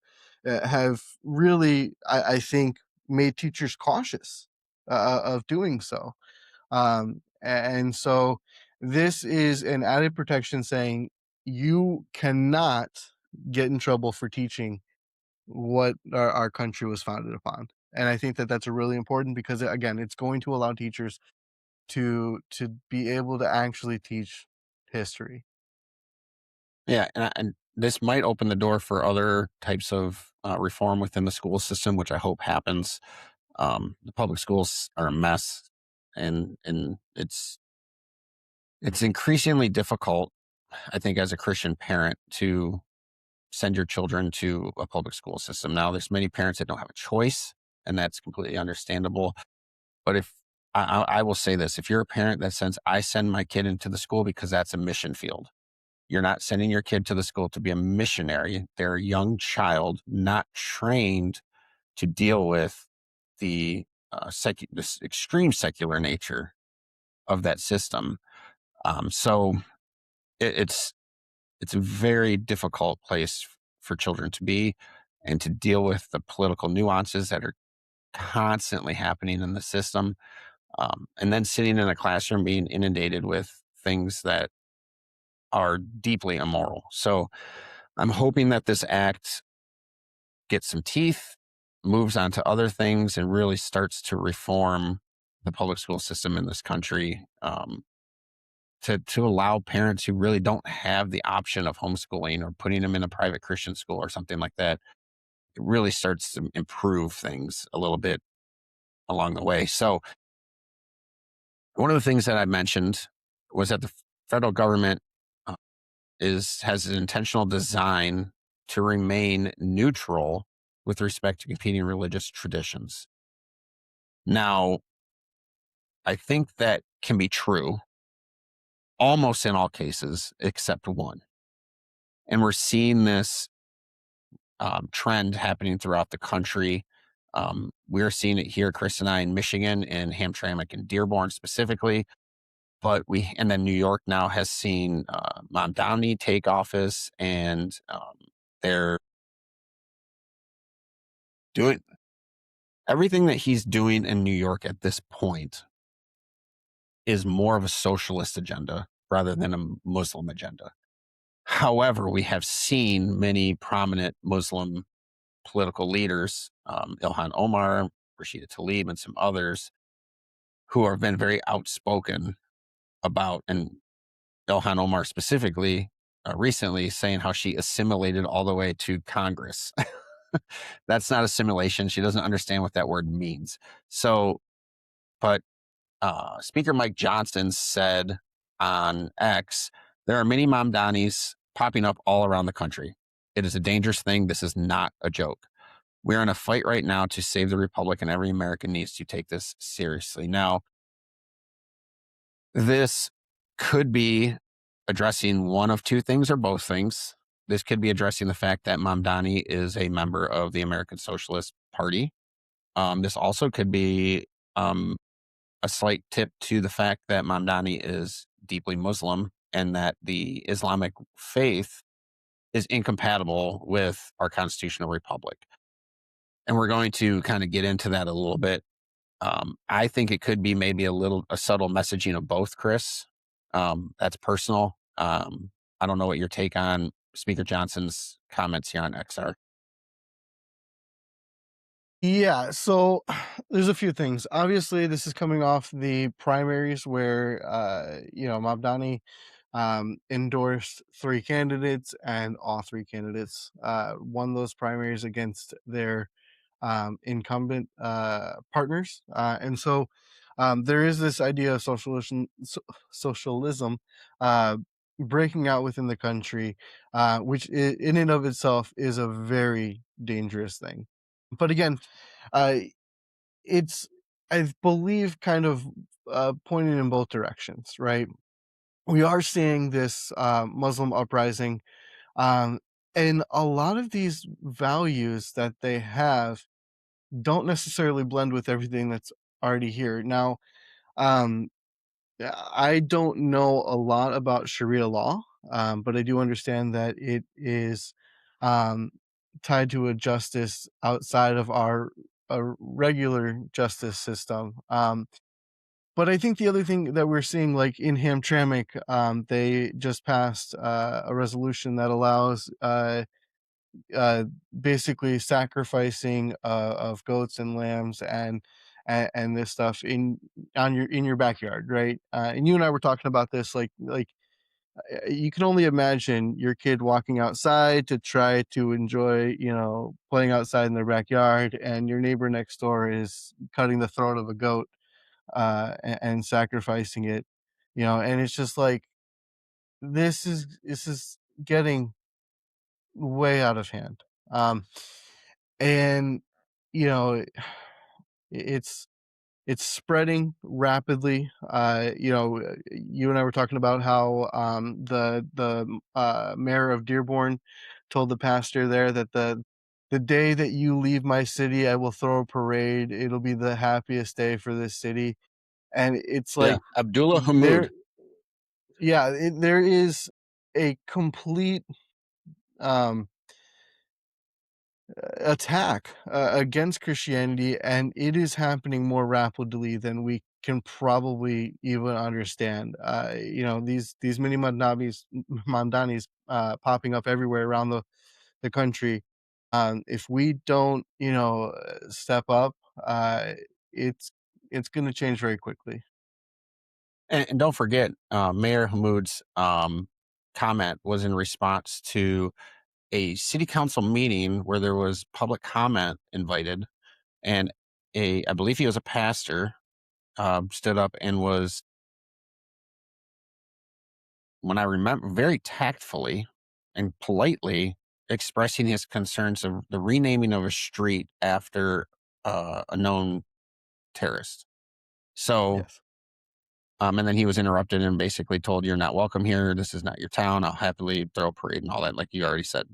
S3: have really I think made teachers cautious of doing so. And so this is an added protection saying you cannot get in trouble for teaching what our country was founded upon. And I think that that's a really important, because again, it's going to allow teachers to be able to actually teach history.
S1: Yeah, and this might open the door for other types of reform within the school system, which I hope happens. The public schools are a mess, and it's increasingly difficult, I think, as a Christian parent to send your children to a public school system. Now, there's many parents that don't have a choice, and that's completely understandable. But if I will say this, if you're a parent that says, I send my kid into the school because that's a mission field, you're not sending your kid to the school to be a missionary. They're a young child, not trained to deal with the this extreme secular nature of that system. So it's a very difficult place for children to be, and to deal with the political nuances that are constantly happening in the system. And then sitting in a classroom being inundated with things that are deeply immoral. So I'm hoping that this act gets some teeth, moves on to other things, and really starts to reform the public school system in this country, to allow parents who really don't have the option of homeschooling or putting them in a private Christian school or something like that. It really starts to improve things a little bit along the way. So one of the things that I mentioned was that the federal government uh, has an intentional design to remain neutral with respect to competing religious traditions. Now, I think that can be true almost in all cases except one. And we're seeing this trend happening throughout the country. We're seeing it here, Chris and I, in Michigan, in Hamtramck and Dearborn specifically. But and then New York now has seen Mom Downey take office, and they're doing everything that he's doing in New York at this point is more of a socialist agenda rather than a Muslim agenda. However, we have seen many prominent Muslim political leaders, Ilhan Omar, Rashida Tlaib, and some others, who have been very outspoken about, and Ilhan Omar specifically, recently saying how she assimilated all the way to Congress. That's not assimilation. She doesn't understand what that word means. So, but Speaker Mike Johnson said on X, there are many Mamdanis popping up all around the country. It is a dangerous thing. This is not a joke. We're in a fight right now to save the Republic, and every American needs to take this seriously. Now, this could be addressing one of two things or both things. This could be addressing the fact that Mamdani is a member of the American Socialist Party. This also could be a slight tip to the fact that Mamdani is deeply Muslim, and that the Islamic faith is incompatible with our constitutional republic. And we're going to kind of get into that a little bit. I think it could be maybe a subtle messaging of both, Chris. That's personal. I don't know what your take on Speaker Johnson's comments here on XR.
S3: Yeah, so there's a few things. Obviously, this is coming off the primaries where Mabdani endorsed 3 candidates, and all 3 candidates won those primaries against their incumbent partners. And so there is this idea of socialism breaking out within the country, which in and of itself is a very dangerous thing. But again, it's, I believe, kind of pointing in both directions, right? We are seeing this Muslim uprising, and a lot of these values that they have don't necessarily blend with everything that's already here. Now, um, I don't know a lot about Sharia law, but I do understand that it is um, tied to a justice outside of our regular justice system. But I think the other thing that we're seeing, like in Hamtramck, they just passed a resolution that allows uh, basically sacrificing of goats and lambs and this stuff in your backyard, right? And you and I were talking about this, like you can only imagine your kid walking outside to try to enjoy, playing outside in their backyard, and your neighbor next door is cutting the throat of a goat and sacrificing it, and it's just like this is getting way out of hand. And you know, it's spreading rapidly. You and I were talking about how the mayor of Dearborn told the pastor there that the day that you leave my city, I will throw a parade. It'll be the happiest day for this city. And it's
S1: Yeah,
S3: like
S1: Abdullah
S3: there,
S1: Hamoud.
S3: there is a complete um attack against Christianity, and it is happening more rapidly than we can probably even understand. These mini mandanis popping up everywhere around the country. If we don't, step up, uh, it's going to change very quickly.
S1: And don't forget, Mayor Hamoud's comment was in response to a city council meeting where there was public comment invited, and I believe he was a pastor, stood up and was, when I remember, very tactfully and politely expressing his concerns of the renaming of a street after a known terrorist. So,
S3: Yes.
S1: and then he was interrupted and basically told, "You're not welcome here. This is not your town. I'll happily throw a parade," and all that, like you already said.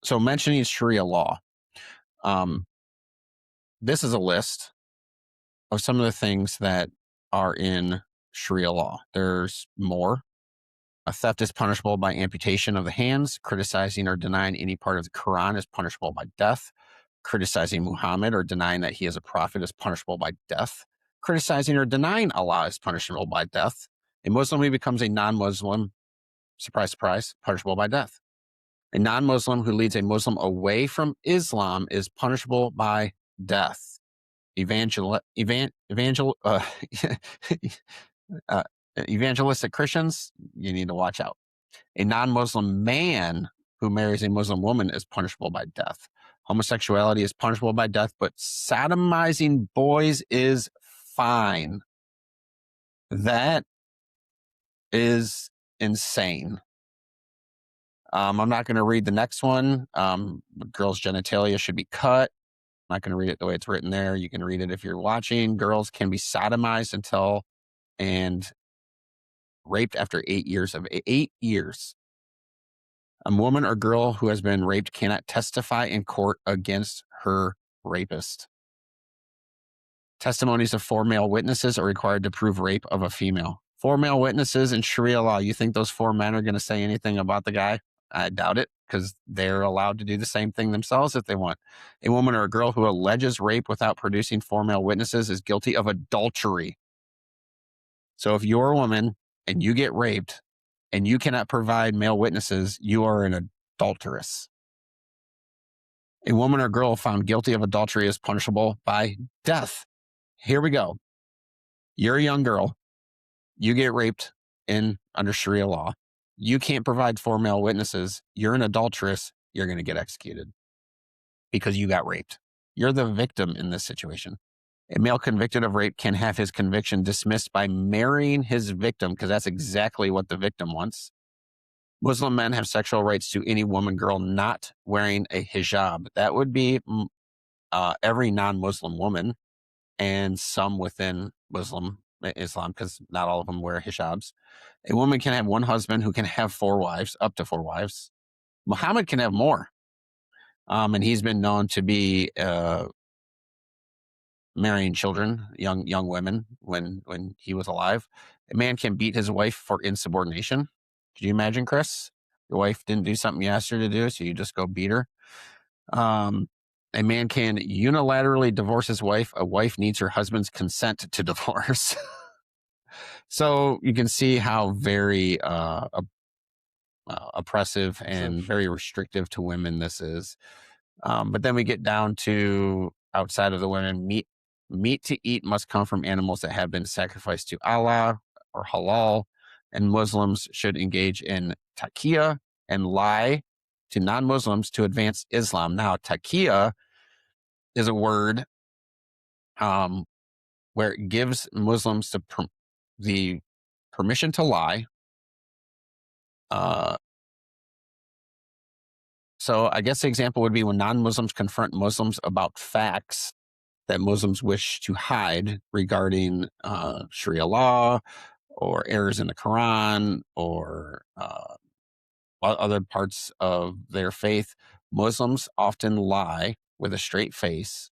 S1: So, mentioning Sharia law, this is a list of some of the things that are in Sharia law. There's more. A theft is punishable by amputation of the hands. Criticizing or denying any part of the Quran is punishable by death. Criticizing Muhammad or denying that he is a prophet is punishable by death. Criticizing or denying Allah is punishable by death. A Muslim who becomes a non-Muslim, surprise, surprise, punishable by death. A non-Muslim who leads a Muslim away from Islam is punishable by death. Evangelistic Christians, you need to watch out. A non-Muslim man who marries a Muslim woman is punishable by death. Homosexuality is punishable by death, but sodomizing boys is fine. That is insane. I'm not going to read the next one. Girls' genitalia should be cut. I'm not going to read it the way it's written there. You can read it if you're watching. Girls can be sodomized until and raped after 8 years of 8 years. A woman or girl who has been raped cannot testify in court against her rapist. Testimonies of 4 male witnesses are required to prove rape of a female. 4 male witnesses in Sharia law. You think those 4 men are going to say anything about the guy? I doubt it, because they're allowed to do the same thing themselves if they want. A woman or a girl who alleges rape without producing 4 male witnesses is guilty of adultery. So if you're a woman and you get raped and you cannot provide male witnesses, you are an adulteress. A woman or girl found guilty of adultery is punishable by death. Here we go. You're a young girl. You get raped under Sharia law. You can't provide 4 male witnesses. You're an adulteress. You're going to get executed because you got raped. You're the victim in this situation. A male convicted of rape can have his conviction dismissed by marrying his victim, because that's exactly what the victim wants. Muslim men have sexual rights to any woman, girl not wearing a hijab. That would be every non-Muslim woman and some within Islam, because not all of them wear hijabs. A woman can have one husband who can have 4 wives, up to 4 wives. Muhammad can have more. And he's been known to be marrying children, young women when he was alive. A man can beat his wife for insubordination. Could you imagine, Chris? Your wife didn't do something you asked her to do, so you just go beat her. A man can unilaterally divorce his wife. A wife needs her husband's consent to divorce. So you can see how very oppressive and very restrictive to women this is. But then we get down to outside of the women, meat to eat must come from animals that have been sacrificed to Allah or halal, and Muslims should engage in taqiyya and lie to non-Muslims to advance Islam. Now, taqiyya is a word where it gives Muslims the permission to lie. So I guess the example would be when non-Muslims confront Muslims about facts that Muslims wish to hide regarding Sharia law or errors in the Quran or other parts of their faith. Muslims often lie with a straight face,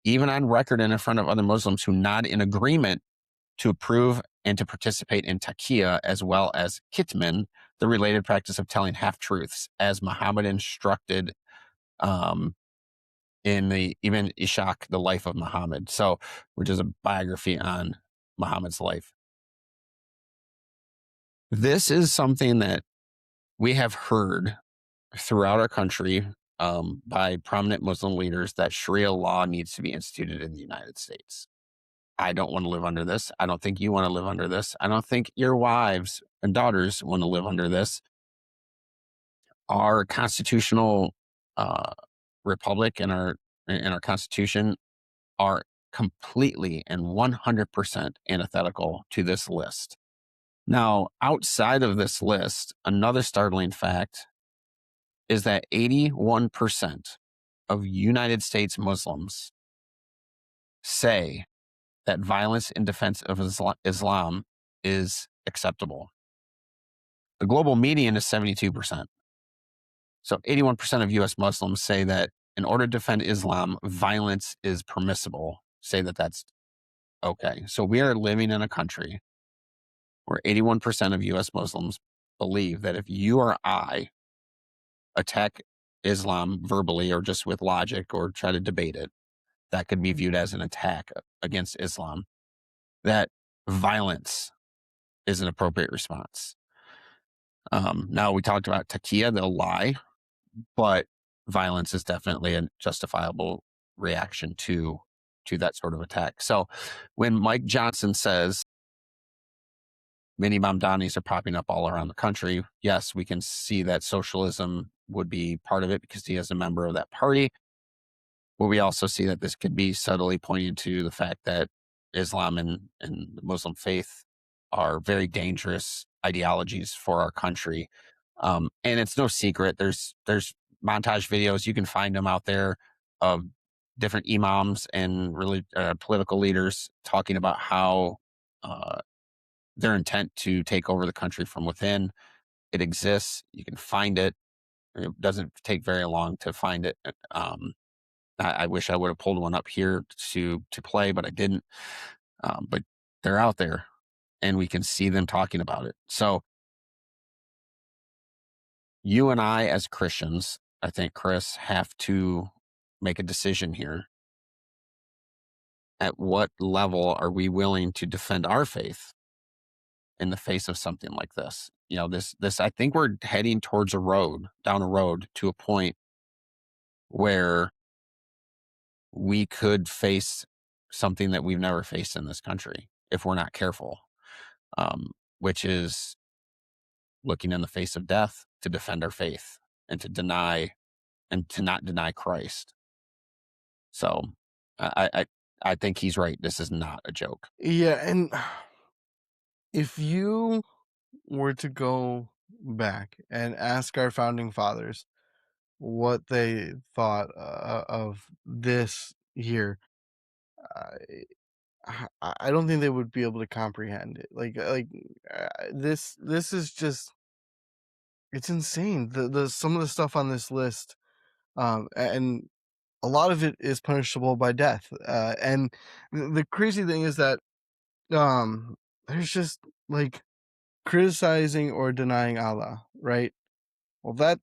S1: even on record and in front of other Muslims who nod in agreement to approve and to participate in taqiyya as well as kitman, the related practice of telling half-truths, as Muhammad instructed in the Ibn Ishaq, the life of Muhammad, so which is a biography on Muhammad's life. This is something that we have heard throughout our country by prominent Muslim leaders, that Sharia law needs to be instituted in the United States. I don't want to live under this. I don't think you want to live under this. I don't think your wives and daughters want to live under this. Our constitutional republic and our Constitution are completely and 100% antithetical to this list. Now, outside of this list, another startling fact is that 81% of United States Muslims say that violence in defense of Islam is acceptable. The global median is 72%. So 81% of US Muslims say that in order to defend Islam, violence is permissible, say that that's okay. So we are living in a country where 81% of US Muslims believe that if you or I attack Islam verbally or just with logic or try to debate it, that could be viewed as an attack against Islam, that violence is an appropriate response. Now, we talked about taqiyya, they'll lie, but violence is definitely a justifiable reaction to that sort of attack. So when Mike Johnson says mini Mamdanis are popping up all around the country, yes, we can see that socialism would be part of it because he is a member of that party. But we also see that this could be subtly pointing to the fact that Islam and the Muslim faith are very dangerous ideologies for our country. And it's no secret. There's montage videos. You can find them out there of different imams and really political leaders talking about how their intent to take over the country from within. It exists. You can find it. It doesn't take very long to find it. I wish I would have pulled one up here to play, but I didn't. But they're out there, and we can see them talking about it. So you and I, as Christians, I think, Chris, have to make a decision here. At what level are we willing to defend our faith in the face of something like this? You know, this I think we're heading towards down a road to a point where we could face something that we've never faced in this country if we're not careful, which is looking in the face of death to defend our faith and to not deny Christ. So I think he's right. This is not a joke.
S3: Yeah, and if you were to go back and ask our founding fathers what they thought of this here, I don't think they would be able to comprehend it. This is just, it's insane. The some of the stuff on this list, and a lot of it is punishable by death. And the crazy thing is that there's just like criticizing or denying Allah, right? Well,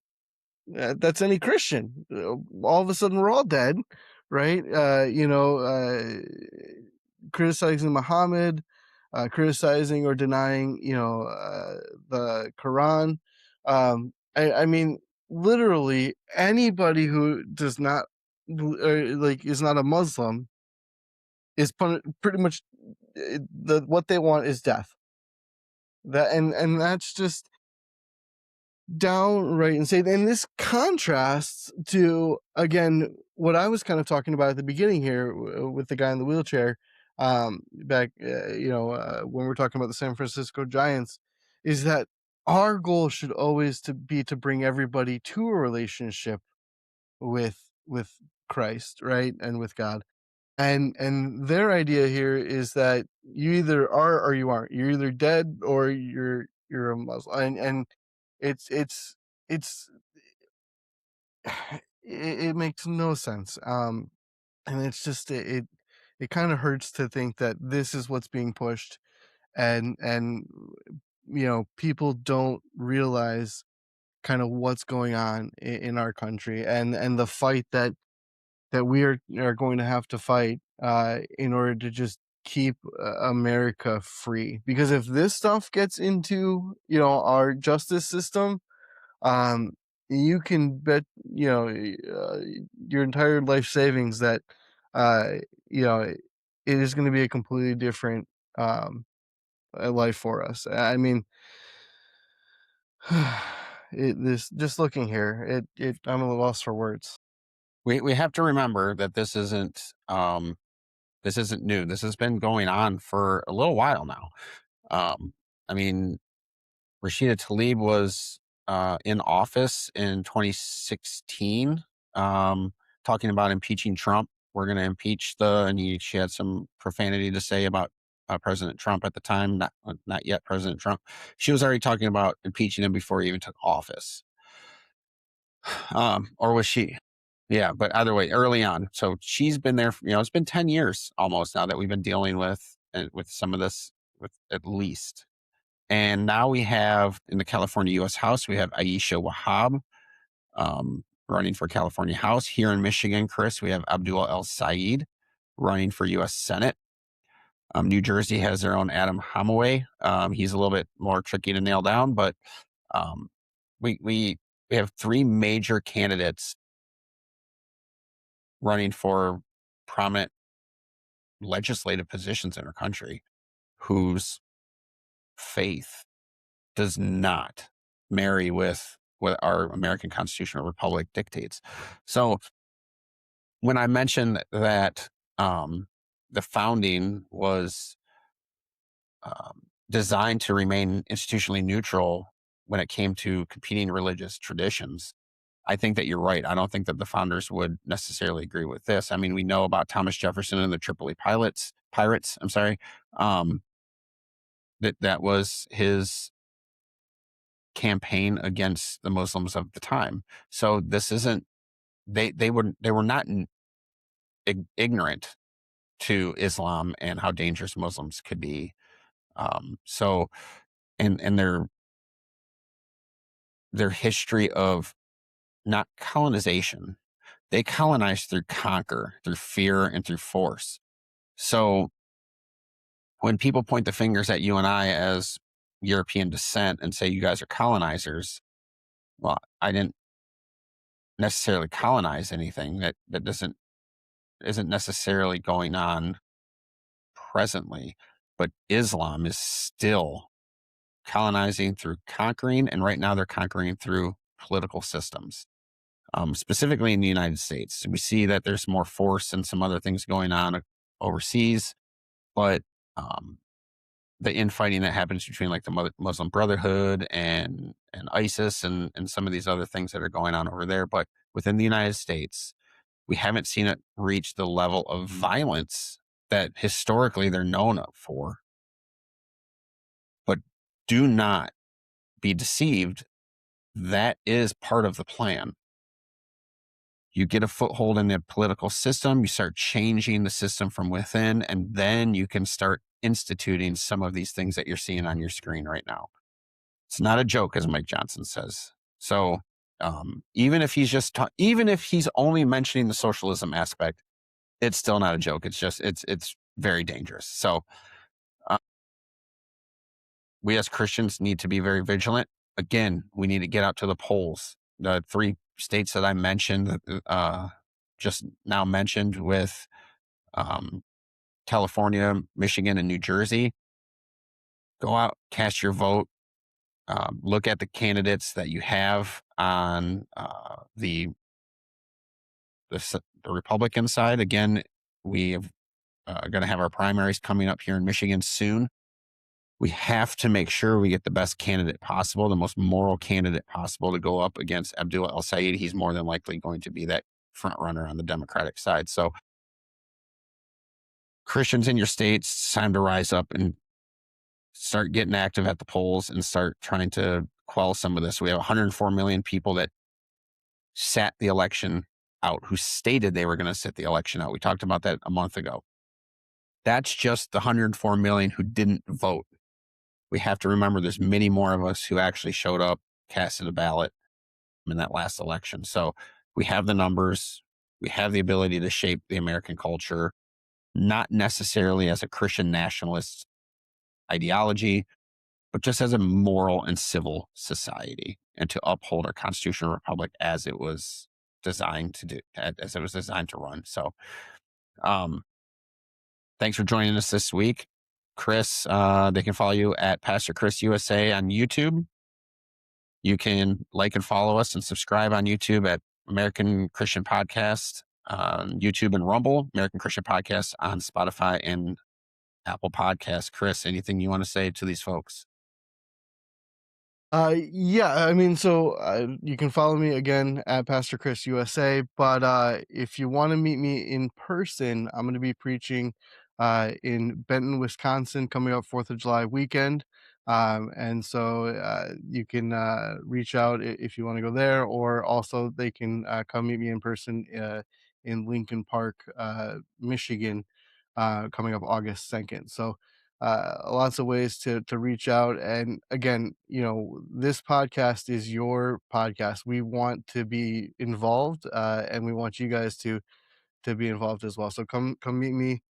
S3: that's any Christian. All of a sudden, we're all dead, right? Criticizing Muhammad, criticizing or denying, the Quran. I mean, literally anybody who does not is not a Muslim is pretty much what they want is death. And that's just downright insane. And this contrasts to, again, what I was kind of talking about at the beginning here with the guy in the wheelchair, back when we're talking about the San Francisco Giants, is that our goal should always be to bring everybody to a relationship with Christ, right? And with God. And their idea here is that you either are or you aren't. You're either dead or you're a Muslim. And it's it makes no sense. And it's just it kind of hurts to think that this is what's being pushed, and people don't realize kind of what's going on in our country, and the fight that we are going to have to fight in order to just keep America free. Because if this stuff gets into our justice system, um, you can bet your entire life savings that uh, it is going to be a completely different life for us. I mean, this just looking here, I'm at a loss for words.
S1: We have to remember that this isn't new. This has been going on for a little while now. I mean, Rashida Tlaib was in office in 2016, talking about impeaching Trump. We're going to impeach she had some profanity to say about President Trump at the time, not yet President Trump. She was already talking about impeaching him before he even took office. Or was she? Yeah, but either way, early on. So she's been there, it's been 10 years almost now that we've been dealing with some of this, with at least. And now we have in the California U.S. House, we have Aisha Wahab running for California House. Here in Michigan, Chris, we have Abdul El Said running for U.S. Senate. New Jersey has their own Adam Hamaway. He's a little bit more tricky to nail down, but we have three major candidates running for prominent legislative positions in our country whose faith does not marry with what our American constitutional republic dictates. So when I mentioned that the founding was designed to remain institutionally neutral when it came to competing religious traditions, I think that you're right. I don't think that the founders would necessarily agree with this. I mean, we know about Thomas Jefferson and the Tripoli Pirates. I'm sorry. That was his campaign against the Muslims of the time. So this isn't, they were not ignorant to Islam and how dangerous Muslims could be. So, and their history of not colonization, they colonized through through fear, and through force. So when people point the fingers at you and I as European descent and say you guys are colonizers, well, I didn't necessarily colonize anything. That isn't necessarily going on presently, but Islam is still colonizing through conquering, and right now they're conquering through political systems. Specifically in the United States, we see that there's more force and some other things going on overseas, but the infighting that happens between like the Muslim Brotherhood and ISIS and some of these other things that are going on over there. But within the United States, we haven't seen it reach the level of violence that historically they're known for. But do not be deceived. That is part of the plan. You get a foothold in the political system, you start changing the system from within, and then you can start instituting some of these things that you're seeing on your screen right now. It's not a joke, as Mike Johnson says. So even if he's only mentioning the socialism aspect, it's still not a joke. It's just, it's very dangerous. So we as Christians need to be very vigilant. Again, we need to get out to the polls. The three states that I mentioned, just now mentioned, with California, Michigan, and New Jersey. Go out, cast your vote. Look at the candidates that you have on the Republican side. Again, we are going to have our primaries coming up here in Michigan soon. We have to make sure we get the best candidate possible, the most moral candidate possible to go up against Abdullah el-Sayed. He's more than likely going to be that front runner on the Democratic side. So Christians in your states, it's time to rise up and start getting active at the polls and start trying to quell some of this. We have 104 million people that sat the election out, who stated they were going to sit the election out. We talked about that a month ago. That's just the 104 million who didn't vote. We have to remember there's many more of us who actually showed up, casted a ballot in that last election. So we have the numbers. We have the ability to shape the American culture, not necessarily as a Christian nationalist ideology, but just as a moral and civil society, and to uphold our constitutional republic as it was designed to do, as it was designed to run. So, thanks for joining us this week, Chris. They can follow you at Pastor Chris USA on YouTube. You can like and follow us and subscribe on YouTube at American Christian Podcast on YouTube and Rumble, American Christian Podcast on Spotify and Apple Podcasts. Chris, anything you want to say to these folks?
S3: Yeah, I mean, so you can follow me again at Pastor Chris USA, but if you want to meet me in person, I'm going to be preaching in Benton, Wisconsin, coming up 4th of July weekend. And so you can reach out if you want to go there, or also they can come meet me in person in Lincoln Park, Michigan, coming up August 2nd. So lots of ways to reach out. And again, this podcast is your podcast. We want to be involved, and we want you guys to be involved as well. So come meet me,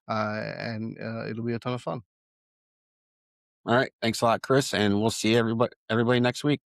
S3: and it'll be a ton of fun.
S1: All right. Thanks a lot, Chris. And we'll see everybody next week.